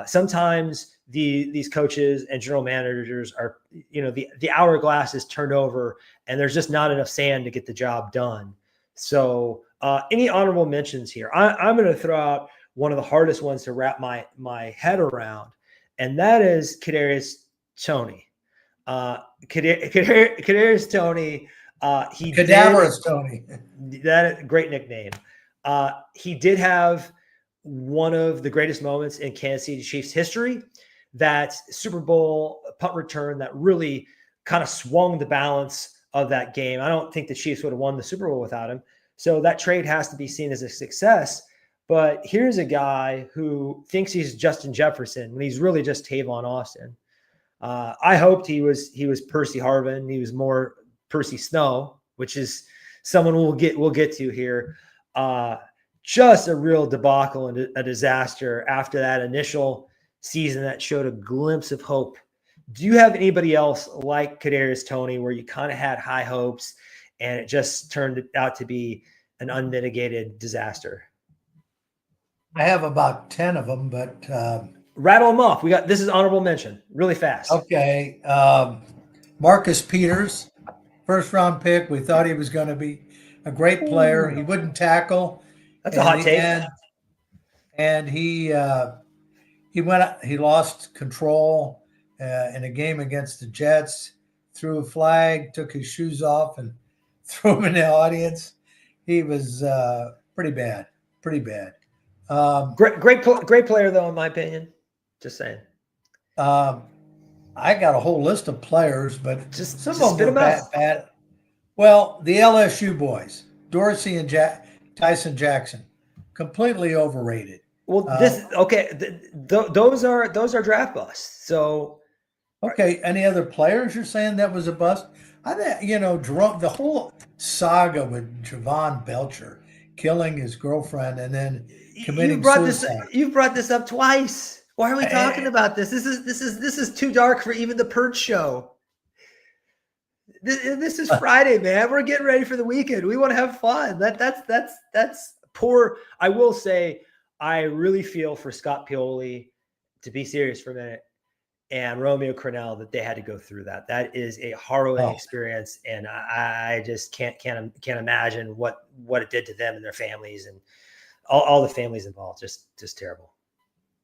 sometimes these coaches and general managers are, the hourglass is turned over and there's just not enough sand to get the job done. So any honorable mentions here? I'm going to throw out one of the hardest ones to wrap my head around, and that is Kadarius Toney. Kadarius Toney. Cadaverous Tony. That great nickname. He did have one of the greatest moments in Kansas City Chiefs history. That Super Bowl punt return that really kind of swung the balance of that game. I don't think the Chiefs would have won the Super Bowl without him. So that trade has to be seen as a success. But here's a guy who thinks he's Justin Jefferson when he's really just Tavon Austin. I hoped he was Percy Harvin. He was more Percy Snow, which is someone we'll get to here. Just a real debacle and a disaster after that initial season that showed a glimpse of hope. Do you have anybody else like Kadarius Toney where you kind of had high hopes and it just turned out to be an unmitigated disaster? I have about 10 of them, but rattle them off. This is honorable mention really fast. Okay. Marcus Peters, first round pick. We thought he was going to be a great player. He wouldn't tackle. That's a hot take. And he lost control in a game against the Jets, threw a flag, took his shoes off, and threw him in the audience. He was pretty bad. Great player, though, in my opinion. Just saying. I got a whole list of players, but some of them were bad. Well, the LSU boys, Dorsey and Tyson Jackson, completely overrated. Well, those are draft busts. So, okay, any other players you're saying that was a bust? I think the whole saga with Javon Belcher killing his girlfriend and then committing suicide. You've brought this up twice. Why are we talking about this? This is too dark for even the Purge show. This is Friday, man. We're getting ready for the weekend. We want to have fun. That's poor. I will say, I really feel for Scott Pioli, to be serious for a minute, and Romeo Crennel that they had to go through that. That is a harrowing experience, and I just can't imagine what it did to them and their families and all the families involved. Just terrible.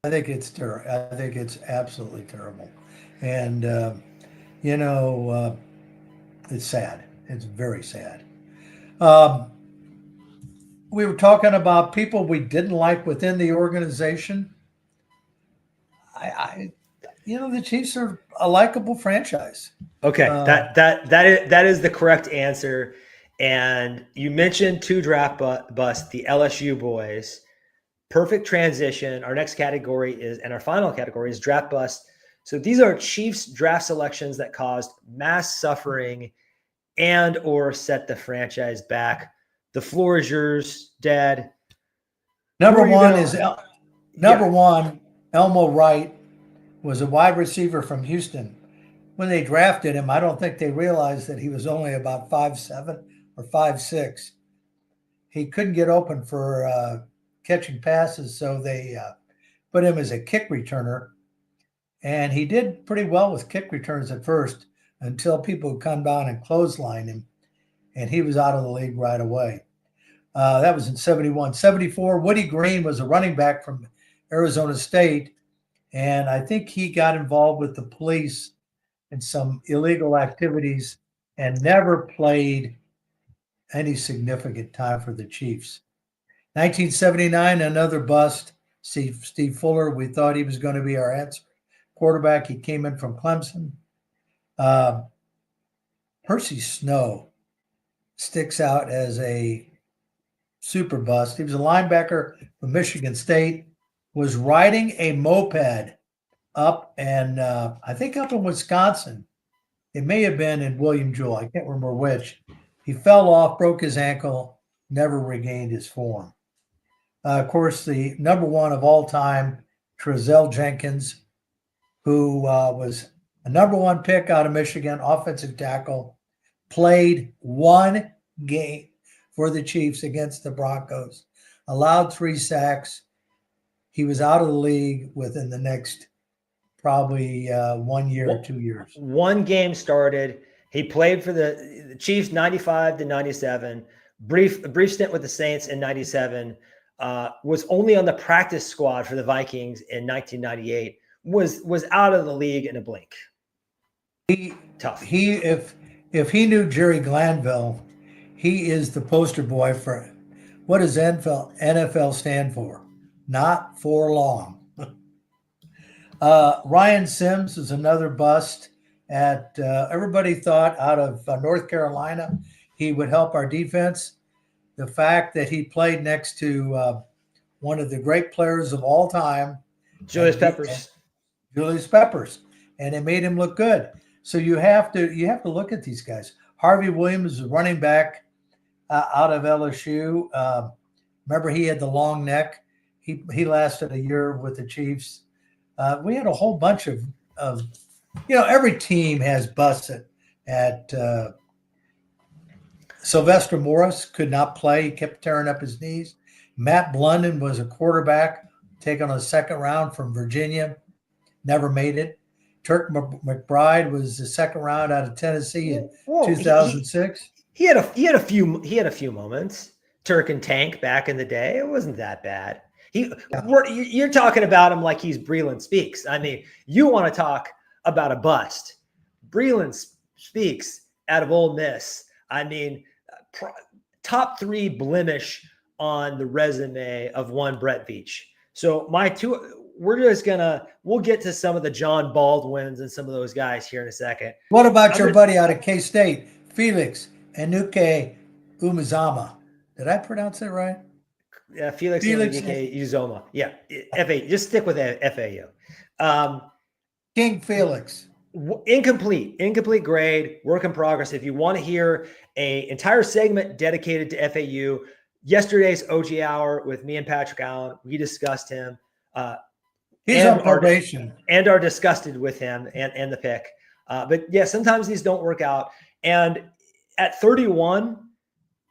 I think it's terrible. I think it's absolutely terrible, and it's sad. It's very sad. We were talking about people we didn't like within the organization. The Chiefs are a likable franchise. Okay, that is the correct answer. And you mentioned two draft busts, the LSU boys. Perfect transition. Our next category and our final category is draft bust. So these are Chiefs draft selections that caused mass suffering and or set the franchise back. The floor is yours, Dad. Number one, Elmo Wright was a wide receiver from Houston. When they drafted him, I don't think they realized that he was only about 5'7" or 5'6". He couldn't get open for catching passes, so they put him as a kick returner. And he did pretty well with kick returns at first until people would come down and clothesline him, and he was out of the league right away. That was in 71. 74, Woody Green was a running back from Arizona State, and I think he got involved with the police in some illegal activities and never played any significant time for the Chiefs. 1979, another bust. Steve Fuller, we thought he was going to be our answer quarterback. He came in from Clemson. Percy Snow sticks out as a super bust. He was a linebacker from Michigan State, was riding a moped up in Wisconsin. It may have been in William Jewell. I can't remember which. He fell off, broke his ankle, never regained his form. Of course, the number one of all time, Trezell Jenkins, who was a number one pick out of Michigan, offensive tackle, played one game for the Chiefs against the Broncos, allowed 3 sacks. He was out of the league within the next probably 1 year or 2 years. One game started. He played for the Chiefs 95 to 97, a brief stint with the Saints in 97, was only on the practice squad for the Vikings in 1998, was out of the league in a blink. Tough. If he knew Jerry Glanville, he is the poster boy for what does NFL stand for? Not for long. Ryan Sims is another bust. Everybody thought out of North Carolina he would help our defense. The fact that he played next to one of the great players of all time, Julius Peppers, and it made him look good. So you have to look at these guys. Harvey Williams is running back out of LSU. Remember, he had the long neck. He lasted a year with the Chiefs. We had a whole bunch of every team has busts at Sylvester Morris could not play. He kept tearing up his knees. Matt Blunden was a quarterback taken on the second round from Virginia. Never made it. Turk McBride was the second round out of Tennessee in 2006. He had a few moments. Turk and Tank back in the day. It wasn't that bad. You're talking about him like he's Breland Speaks. I mean, you want to talk about a bust. Breland Speaks out of Ole Miss. I mean, top 3 blemish on the resume of one Brett Veach. So we'll get to some of the John Baldwins and some of those guys here in a second. What about your buddy out of K-State, Felix Enuke Umizama? Did I pronounce it right? Yeah, Felix Enuke Uzoma. Yeah, FA. Just stick with FAU. King Felix. Incomplete grade, work in progress. If you want to hear an entire segment dedicated to FAU, yesterday's OG Hour with me and Patrick Allen, we discussed him. He's on probation. And are disgusted with him and the pick. But yeah, sometimes these don't work out. And at 31,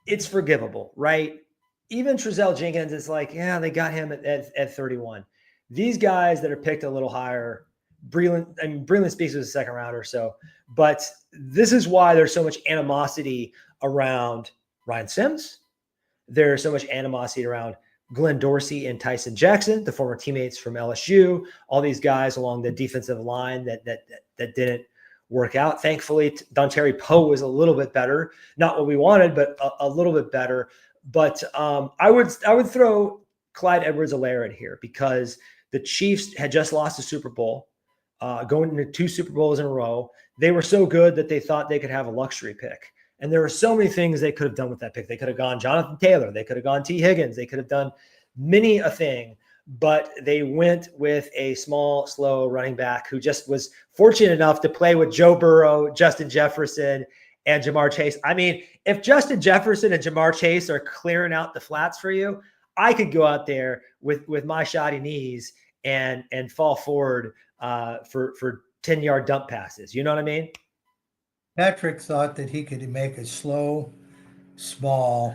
it's forgivable, right? Even Trezell Jenkins, it's like, yeah, they got him at 31. These guys that are picked a little higher, Breland Speaks was a second rounder. But this is why there's so much animosity around Ryan Sims. There's so much animosity around Glenn Dorsey and Tyson Jackson, the former teammates from LSU, all these guys along the defensive line that didn't work out. Thankfully, Dontari Poe was a little bit better, not what we wanted, but a little bit better. But I would throw Clyde Edwards-Helaire in here because the Chiefs had just lost the Super Bowl, going into 2 Super Bowls in a row. They were so good that they thought they could have a luxury pick. And there were so many things they could have done with that pick. They could have gone Jonathan Taylor. They could have gone T. Higgins. They could have done many a thing, but they went with a small, slow running back who just was fortunate enough to play with Joe Burrow, Justin Jefferson, and Jamar Chase. I mean, if Justin Jefferson and Jamar Chase are clearing out the flats for you, I could go out there with my shoddy knees and fall forward for 10-yard dump passes. You know what I mean? Patrick thought that he could make a slow, small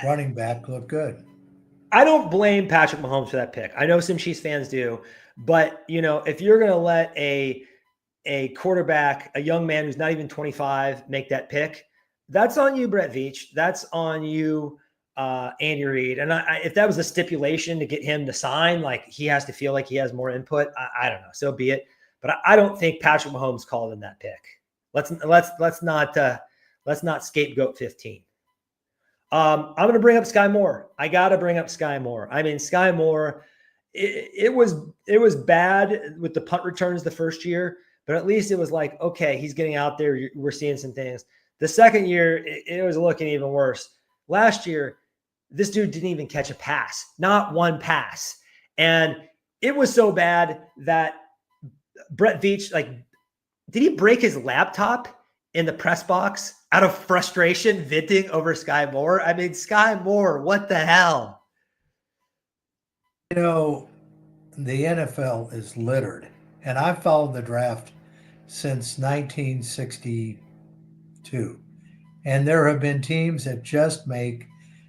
running back look good. I don't blame Patrick Mahomes for that pick. I know some Chiefs fans do, but if you're going to let a quarterback, a young man who's not even 25, make that pick, that's on you, Brett Veach. That's on you, Andy Reid. And if that was a stipulation to get him to sign, like he has to feel like he has more input, I don't know. So be it. But I don't think Patrick Mahomes called in that pick. Let's not scapegoat 15. I'm going to bring up Sky Moore. I got to bring up Sky Moore. I mean, Sky Moore, it was bad with the punt returns the first year, but at least it was like, okay, he's getting out there. We're seeing some things. The second year, it was looking even worse. Last year, this dude didn't even catch a pass, not one pass. And it was so bad that Brett Veach, did he break his laptop in the press box out of frustration venting over Sky Moore? I mean, Sky Moore, what the hell? The NFL is littered, and I've followed the draft since 1962. And there have been teams that just make,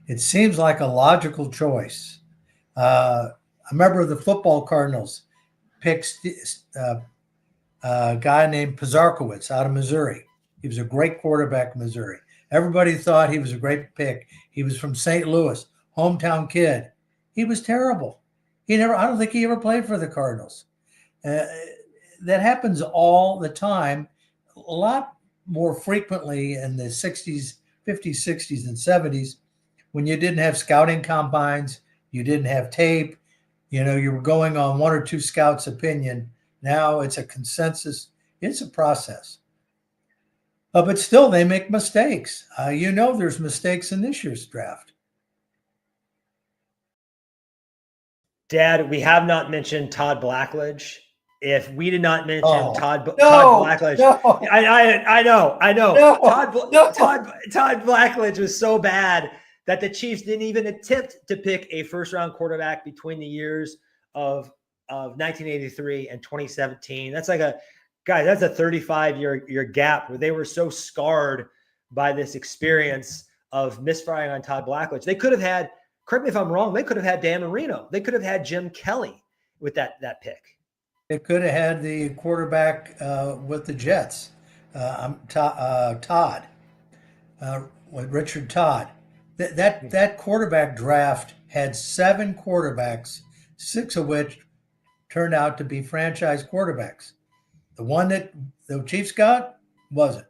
it seems like a logical choice. A member of the football Cardinals picked a guy named Pizarkowitz out of Missouri. He was a great quarterback in Missouri. Everybody thought he was a great pick. He was from St. Louis, hometown kid. He was terrible. I don't think he ever played for the Cardinals. That happens all the time, a lot more frequently in the 60s, 50s, 60s, and 70s when you didn't have scouting combines, you didn't have tape, you were going on one or two scouts' opinion. Now it's a consensus. It's a process. But still, they make mistakes. There's mistakes in this year's draft. Dad, we have not mentioned Todd Blackledge. If we did not mention Todd Blackledge, I know. No. Todd Blackledge was so bad that the Chiefs didn't even attempt to pick a first-round quarterback between the years of 1983 and 2017. That's a 35-year gap where they were so scarred by this experience of misfiring on Todd Blackledge. They could have had, correct me if I'm wrong, they could have had Dan Marino. They could have had Jim Kelly with that pick. They could have had the quarterback with the Jets, Todd, with Richard Todd. That quarterback draft had 7 quarterbacks, 6 of which turned out to be franchise quarterbacks. The one that the Chiefs got wasn't.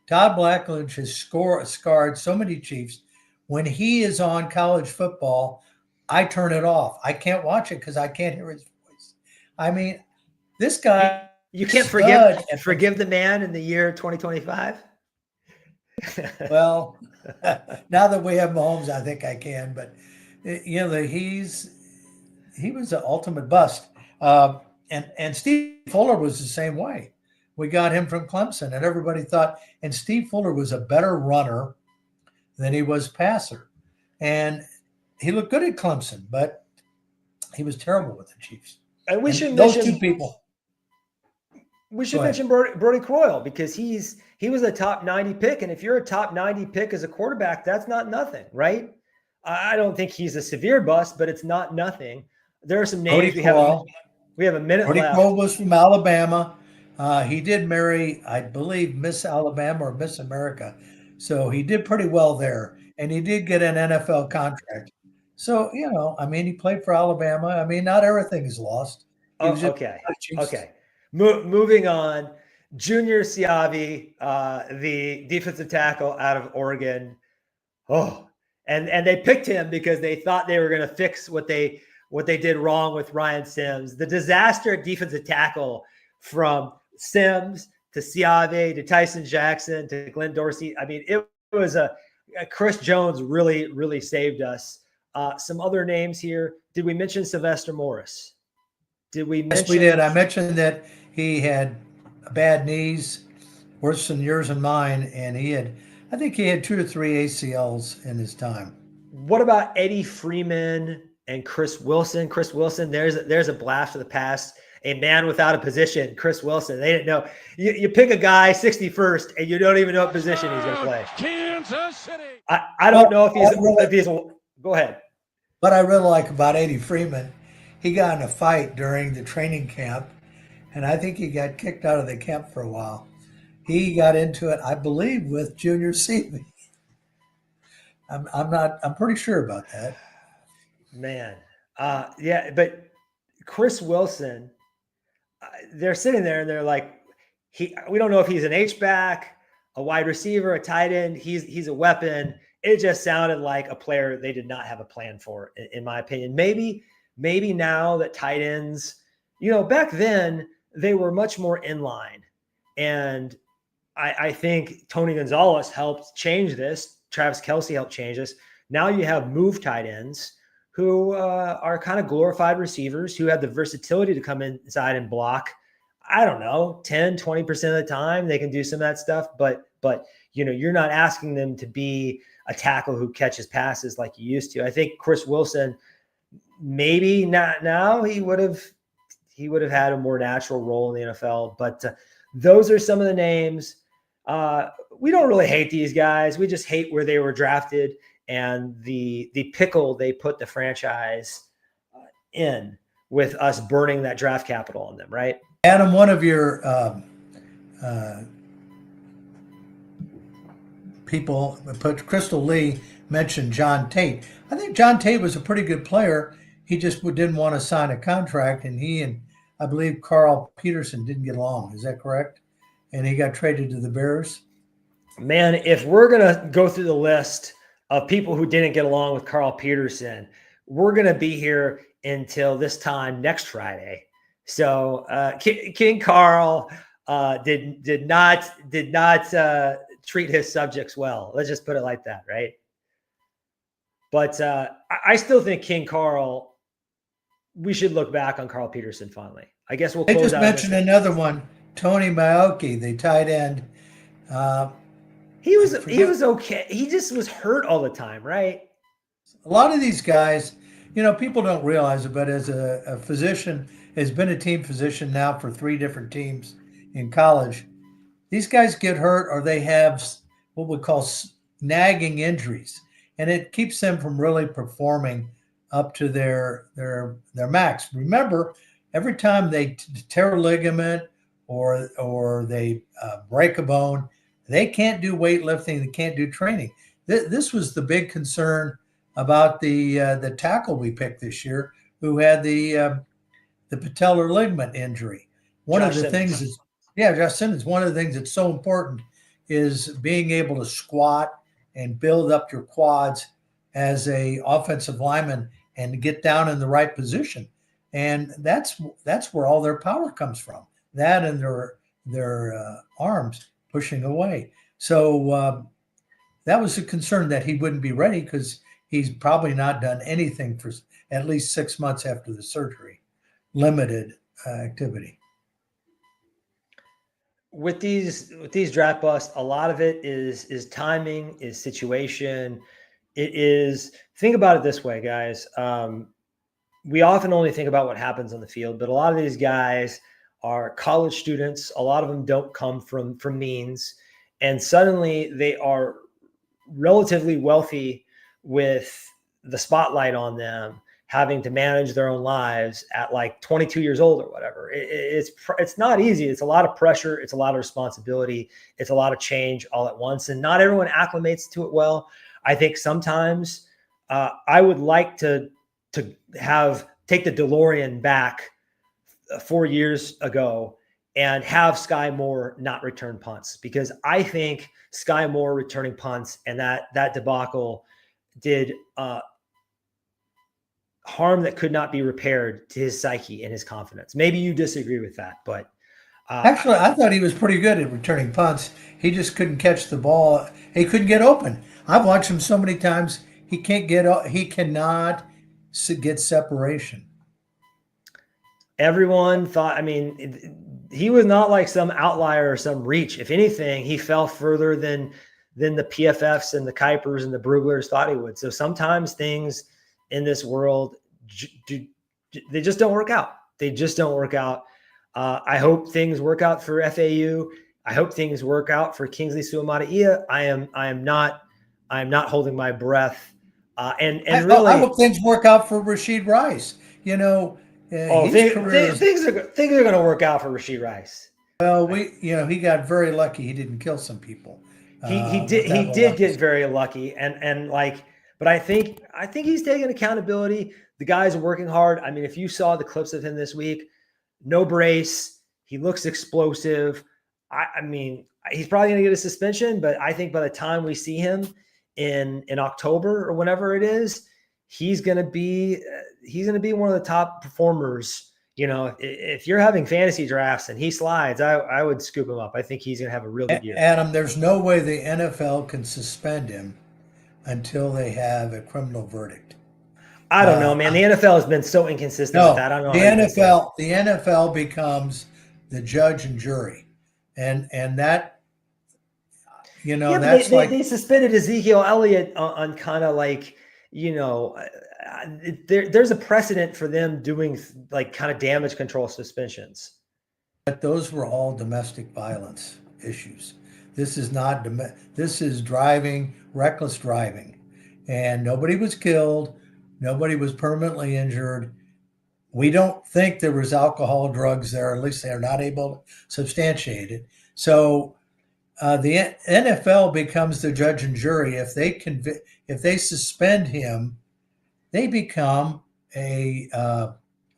Todd Blackledge has scarred so many Chiefs. When he is on college football, I turn it off. I can't watch it because I can't hear his voice. I mean, this guy. You can't forgive the man in the year 2025. Well, now that we have Mahomes, I think I can. But he was the ultimate bust. And Steve Fuller was the same way. We got him from Clemson, and everybody thought. And Steve Fuller was a better runner than he was passer, and he looked good at Clemson, but he was terrible with the Chiefs. And we should those mention 2 people. We should mention Brody Croyle because he was a top 90 pick, and if you're a top 90 pick as a quarterback, that's not nothing, right? I don't think he's a severe bust, but it's not nothing. There are some names we have a minute Brody left. Croyle was from Alabama. He did marry, I believe, Miss Alabama or Miss America, so he did pretty well there, and he did get an NFL contract. So he played for Alabama. Not everything is lost. Okay. Moving on, Junior Seavi, the defensive tackle out of Oregon. And they picked him because they thought they were going to fix what they did wrong with Ryan Sims. The disaster at defensive tackle from Sims to Seavi to Tyson Jackson to Glenn Dorsey. It was a Chris Jones really, really saved us. Some other names here. Did we mention Sylvester Morris? Did we mention? Yes, we did. I mentioned that he had bad knees, worse than yours and mine, and I think he had 2 or 3 ACLs in his time. What about Eddie Freeman and Chris Wilson? Chris Wilson, there's a blast of the past. A man without a position, Chris Wilson. They didn't know. You pick a guy 61st, and you don't even know what position he's going to play. Kansas City. I don't know if he's. Go ahead. What I really like about Eddie Freeman, he got in a fight during the training camp, and I think he got kicked out of the camp for a while. He got into it, I believe, with Junior Seavi. I'm pretty sure about that. Man, yeah, but Chris Wilson, they're sitting there and they're like, we don't know if he's an H-back, a wide receiver, a tight end. He's a weapon. It just sounded like a player they did not have a plan for, in my opinion. Maybe now that tight ends, back then they were much more in line. And I think Tony Gonzalez helped change this. Travis Kelce helped change this. Now you have move tight ends who are kind of glorified receivers who have the versatility to come inside and block. I don't know, 10, 20% of the time they can do some of that stuff. But you're not asking them to be a tackle who catches passes like you used to. I think Chris Wilson, maybe not now, he would have had a more natural role in the NFL. But those are some of the names. We don't really hate these guys. We just hate where they were drafted and the pickle they put the franchise in with us burning that draft capital on them, right? Adam, one of your Crystal Lee mentioned John Tate. I think John Tate was a pretty good player. He just didn't want to sign a contract, and he and I believe Carl Peterson didn't get along. Is that correct? And he got traded to the Bears. Man, if we're going to go through the list of people who didn't get along with Carl Peterson, we're going to be here until this time next Friday. So King Carl did not treat his subjects well. Let's just put it like that, right? But I still think King Carl, we should look back on Carl Peterson fondly. I guess we'll close I just out mentioned another one, Tony Maoki, the tight end. He was okay. He just was hurt all the time, right? A lot of these guys, people don't realize it, but as a physician, has been a team physician now for 3 different teams in college. These guys get hurt or they have what we call nagging injuries, and it keeps them from really performing up to their max. Remember, every time they tear a ligament or they break a bone, they can't do weightlifting. They can't do training. This was the big concern about the tackle we picked this year, who had the patellar ligament injury. Josh Simmons. Josh Simmons. One of the things that's so important is being able to squat and build up your quads as a offensive lineman and get down in the right position. And that's where all their power comes from. That and their arms pushing away. So that was a concern that he wouldn't be ready because he's probably not done anything for at least 6 months after the surgery. Limited activity. With these draft busts, a lot of it is timing, is situation. It is, think about it this way, guys. We often only think about what happens on the field, but a lot of these guys are college students. A lot of them don't come from means, and suddenly they are relatively wealthy with the spotlight on them, having to manage their own lives at like 22 years old or whatever. It's not easy. It's a lot of pressure. It's a lot of responsibility. It's a lot of change all at once, and not everyone acclimates to it well. I think sometimes I would like to take the DeLorean back 4 years ago and have Sky Moore not return punts, because I think Sky Moore returning punts and that debacle did harm that could not be repaired to his psyche and his confidence. Maybe you disagree with that, but actually, I thought he was pretty good at returning punts. He just couldn't catch the ball. He couldn't get open. I've watched him so many times. He cannot get separation. Everyone thought, he was not like some outlier or some reach. If anything, he fell further than the PFFs and the Kuipers and the Bruglers thought he would. So sometimes things in this world, they just don't work out. They just don't work out. I hope things work out for FAU. I hope things work out for Kingsley Suamataia. I am not holding my breath. And really, I hope things work out for Rashid Rice. Things are going to work out for Rashid Rice. Well, he got very lucky. He didn't kill some people. He did get very lucky, but I think he's taking accountability. The guys are working hard. If you saw the clips of him this week, no brace, he looks explosive. He's probably going to get a suspension, but I think by the time we see him in October or whenever it is, he's going to be one of the top performers. If you're having fantasy drafts and he slides, I would scoop him up. I think he's going to have a real good year. Adam, there's no way the NFL can suspend him until they have a criminal verdict. I don't know, man. The NFL has been so inconsistent with that. I don't know. The NFL becomes the judge and jury, and that, that's they suspended Ezekiel Elliott on kind of like, there's a precedent for them doing like kind of damage control suspensions. But those were all domestic violence issues. This is not. This is reckless driving, and nobody was killed. Nobody was permanently injured. We don't think there was alcohol, drugs there. At least they are not able to substantiate it. So The NFL becomes the judge and jury. If they suspend him, they become a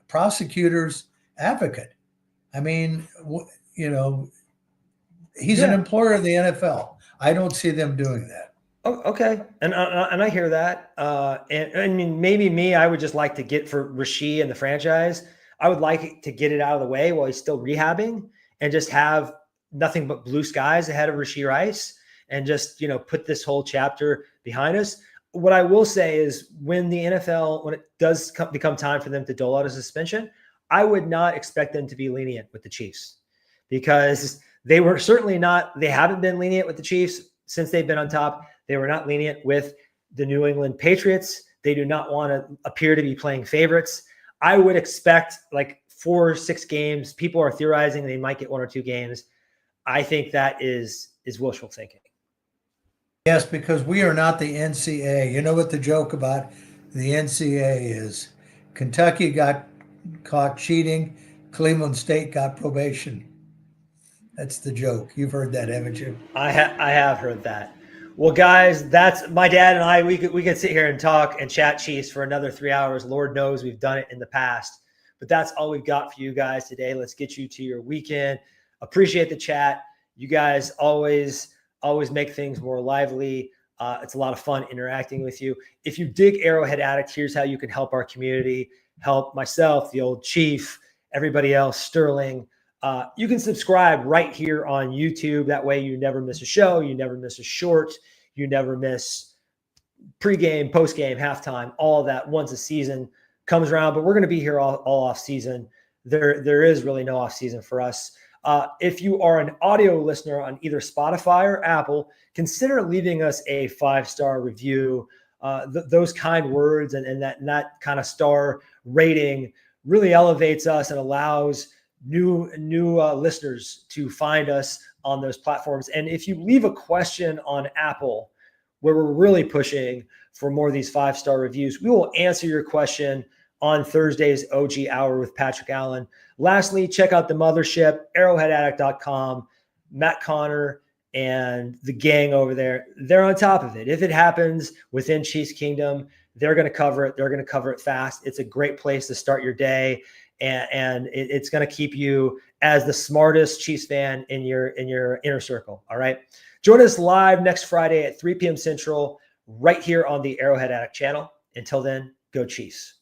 prosecutor's advocate. I mean, he's an employer of the NFL. I don't see them doing that. Oh, okay, and I hear that. And I mean, maybe me, I would just like to get for Rasheed and the franchise. I would like to get it out of the way while he's still rehabbing, and just have nothing but blue skies ahead of Rasheed Rice, and just put this whole chapter behind us. What I will say is, when the NFL, when it does become time for them to dole out a suspension, I would not expect them to be lenient with the Chiefs, because they were certainly not. They haven't been lenient with the Chiefs since they've been on top. They were not lenient with the New England Patriots. They do not want to appear to be playing favorites. I would expect like 4 or 6 games. People are theorizing they might get 1 or 2 games. I think that is wishful thinking. Yes, because we are not the NCAA. You know what the joke about the NCAA is? Kentucky got caught cheating. Cleveland State got probation. That's the joke. You've heard that, haven't you? I have heard that. Well, guys, that's my dad and I. We could sit here and talk and chat Chiefs for another 3 hours. Lord knows we've done it in the past. But that's all we've got for you guys today. Let's get you to your weekend. Appreciate the chat. You guys always make things more lively. It's a lot of fun interacting with you. If you dig Arrowhead Addict, here's how you can help our community, help myself, the old Chief, everybody else, Sterling. You can subscribe right here on YouTube. That way you never miss a show. You never miss a short. You never miss pregame, postgame, halftime, all of that once a season comes around. But we're going to be here all off season. There is really no off season for us. If you are an audio listener on either Spotify or Apple, consider leaving us a 5-star review. Those kind words and that kind of star rating really elevates us and allows new listeners to find us on those platforms. And if you leave a question on Apple, where we're really pushing for more of these 5-star reviews, we will answer your question on Thursday's OG Hour with Patrick Allen. Lastly, check out the mothership, arrowheadaddict.com. Matt Connor and the gang over there, they're on top of it. If it happens within Chiefs Kingdom, they're going to cover it. They're going to cover it fast. It's a great place to start your day. And it's going to keep you as the smartest Chiefs fan in your inner circle. All right. Join us live next Friday at 3 p.m. Central, right here on the Arrowhead Addict channel. Until then, go Chiefs.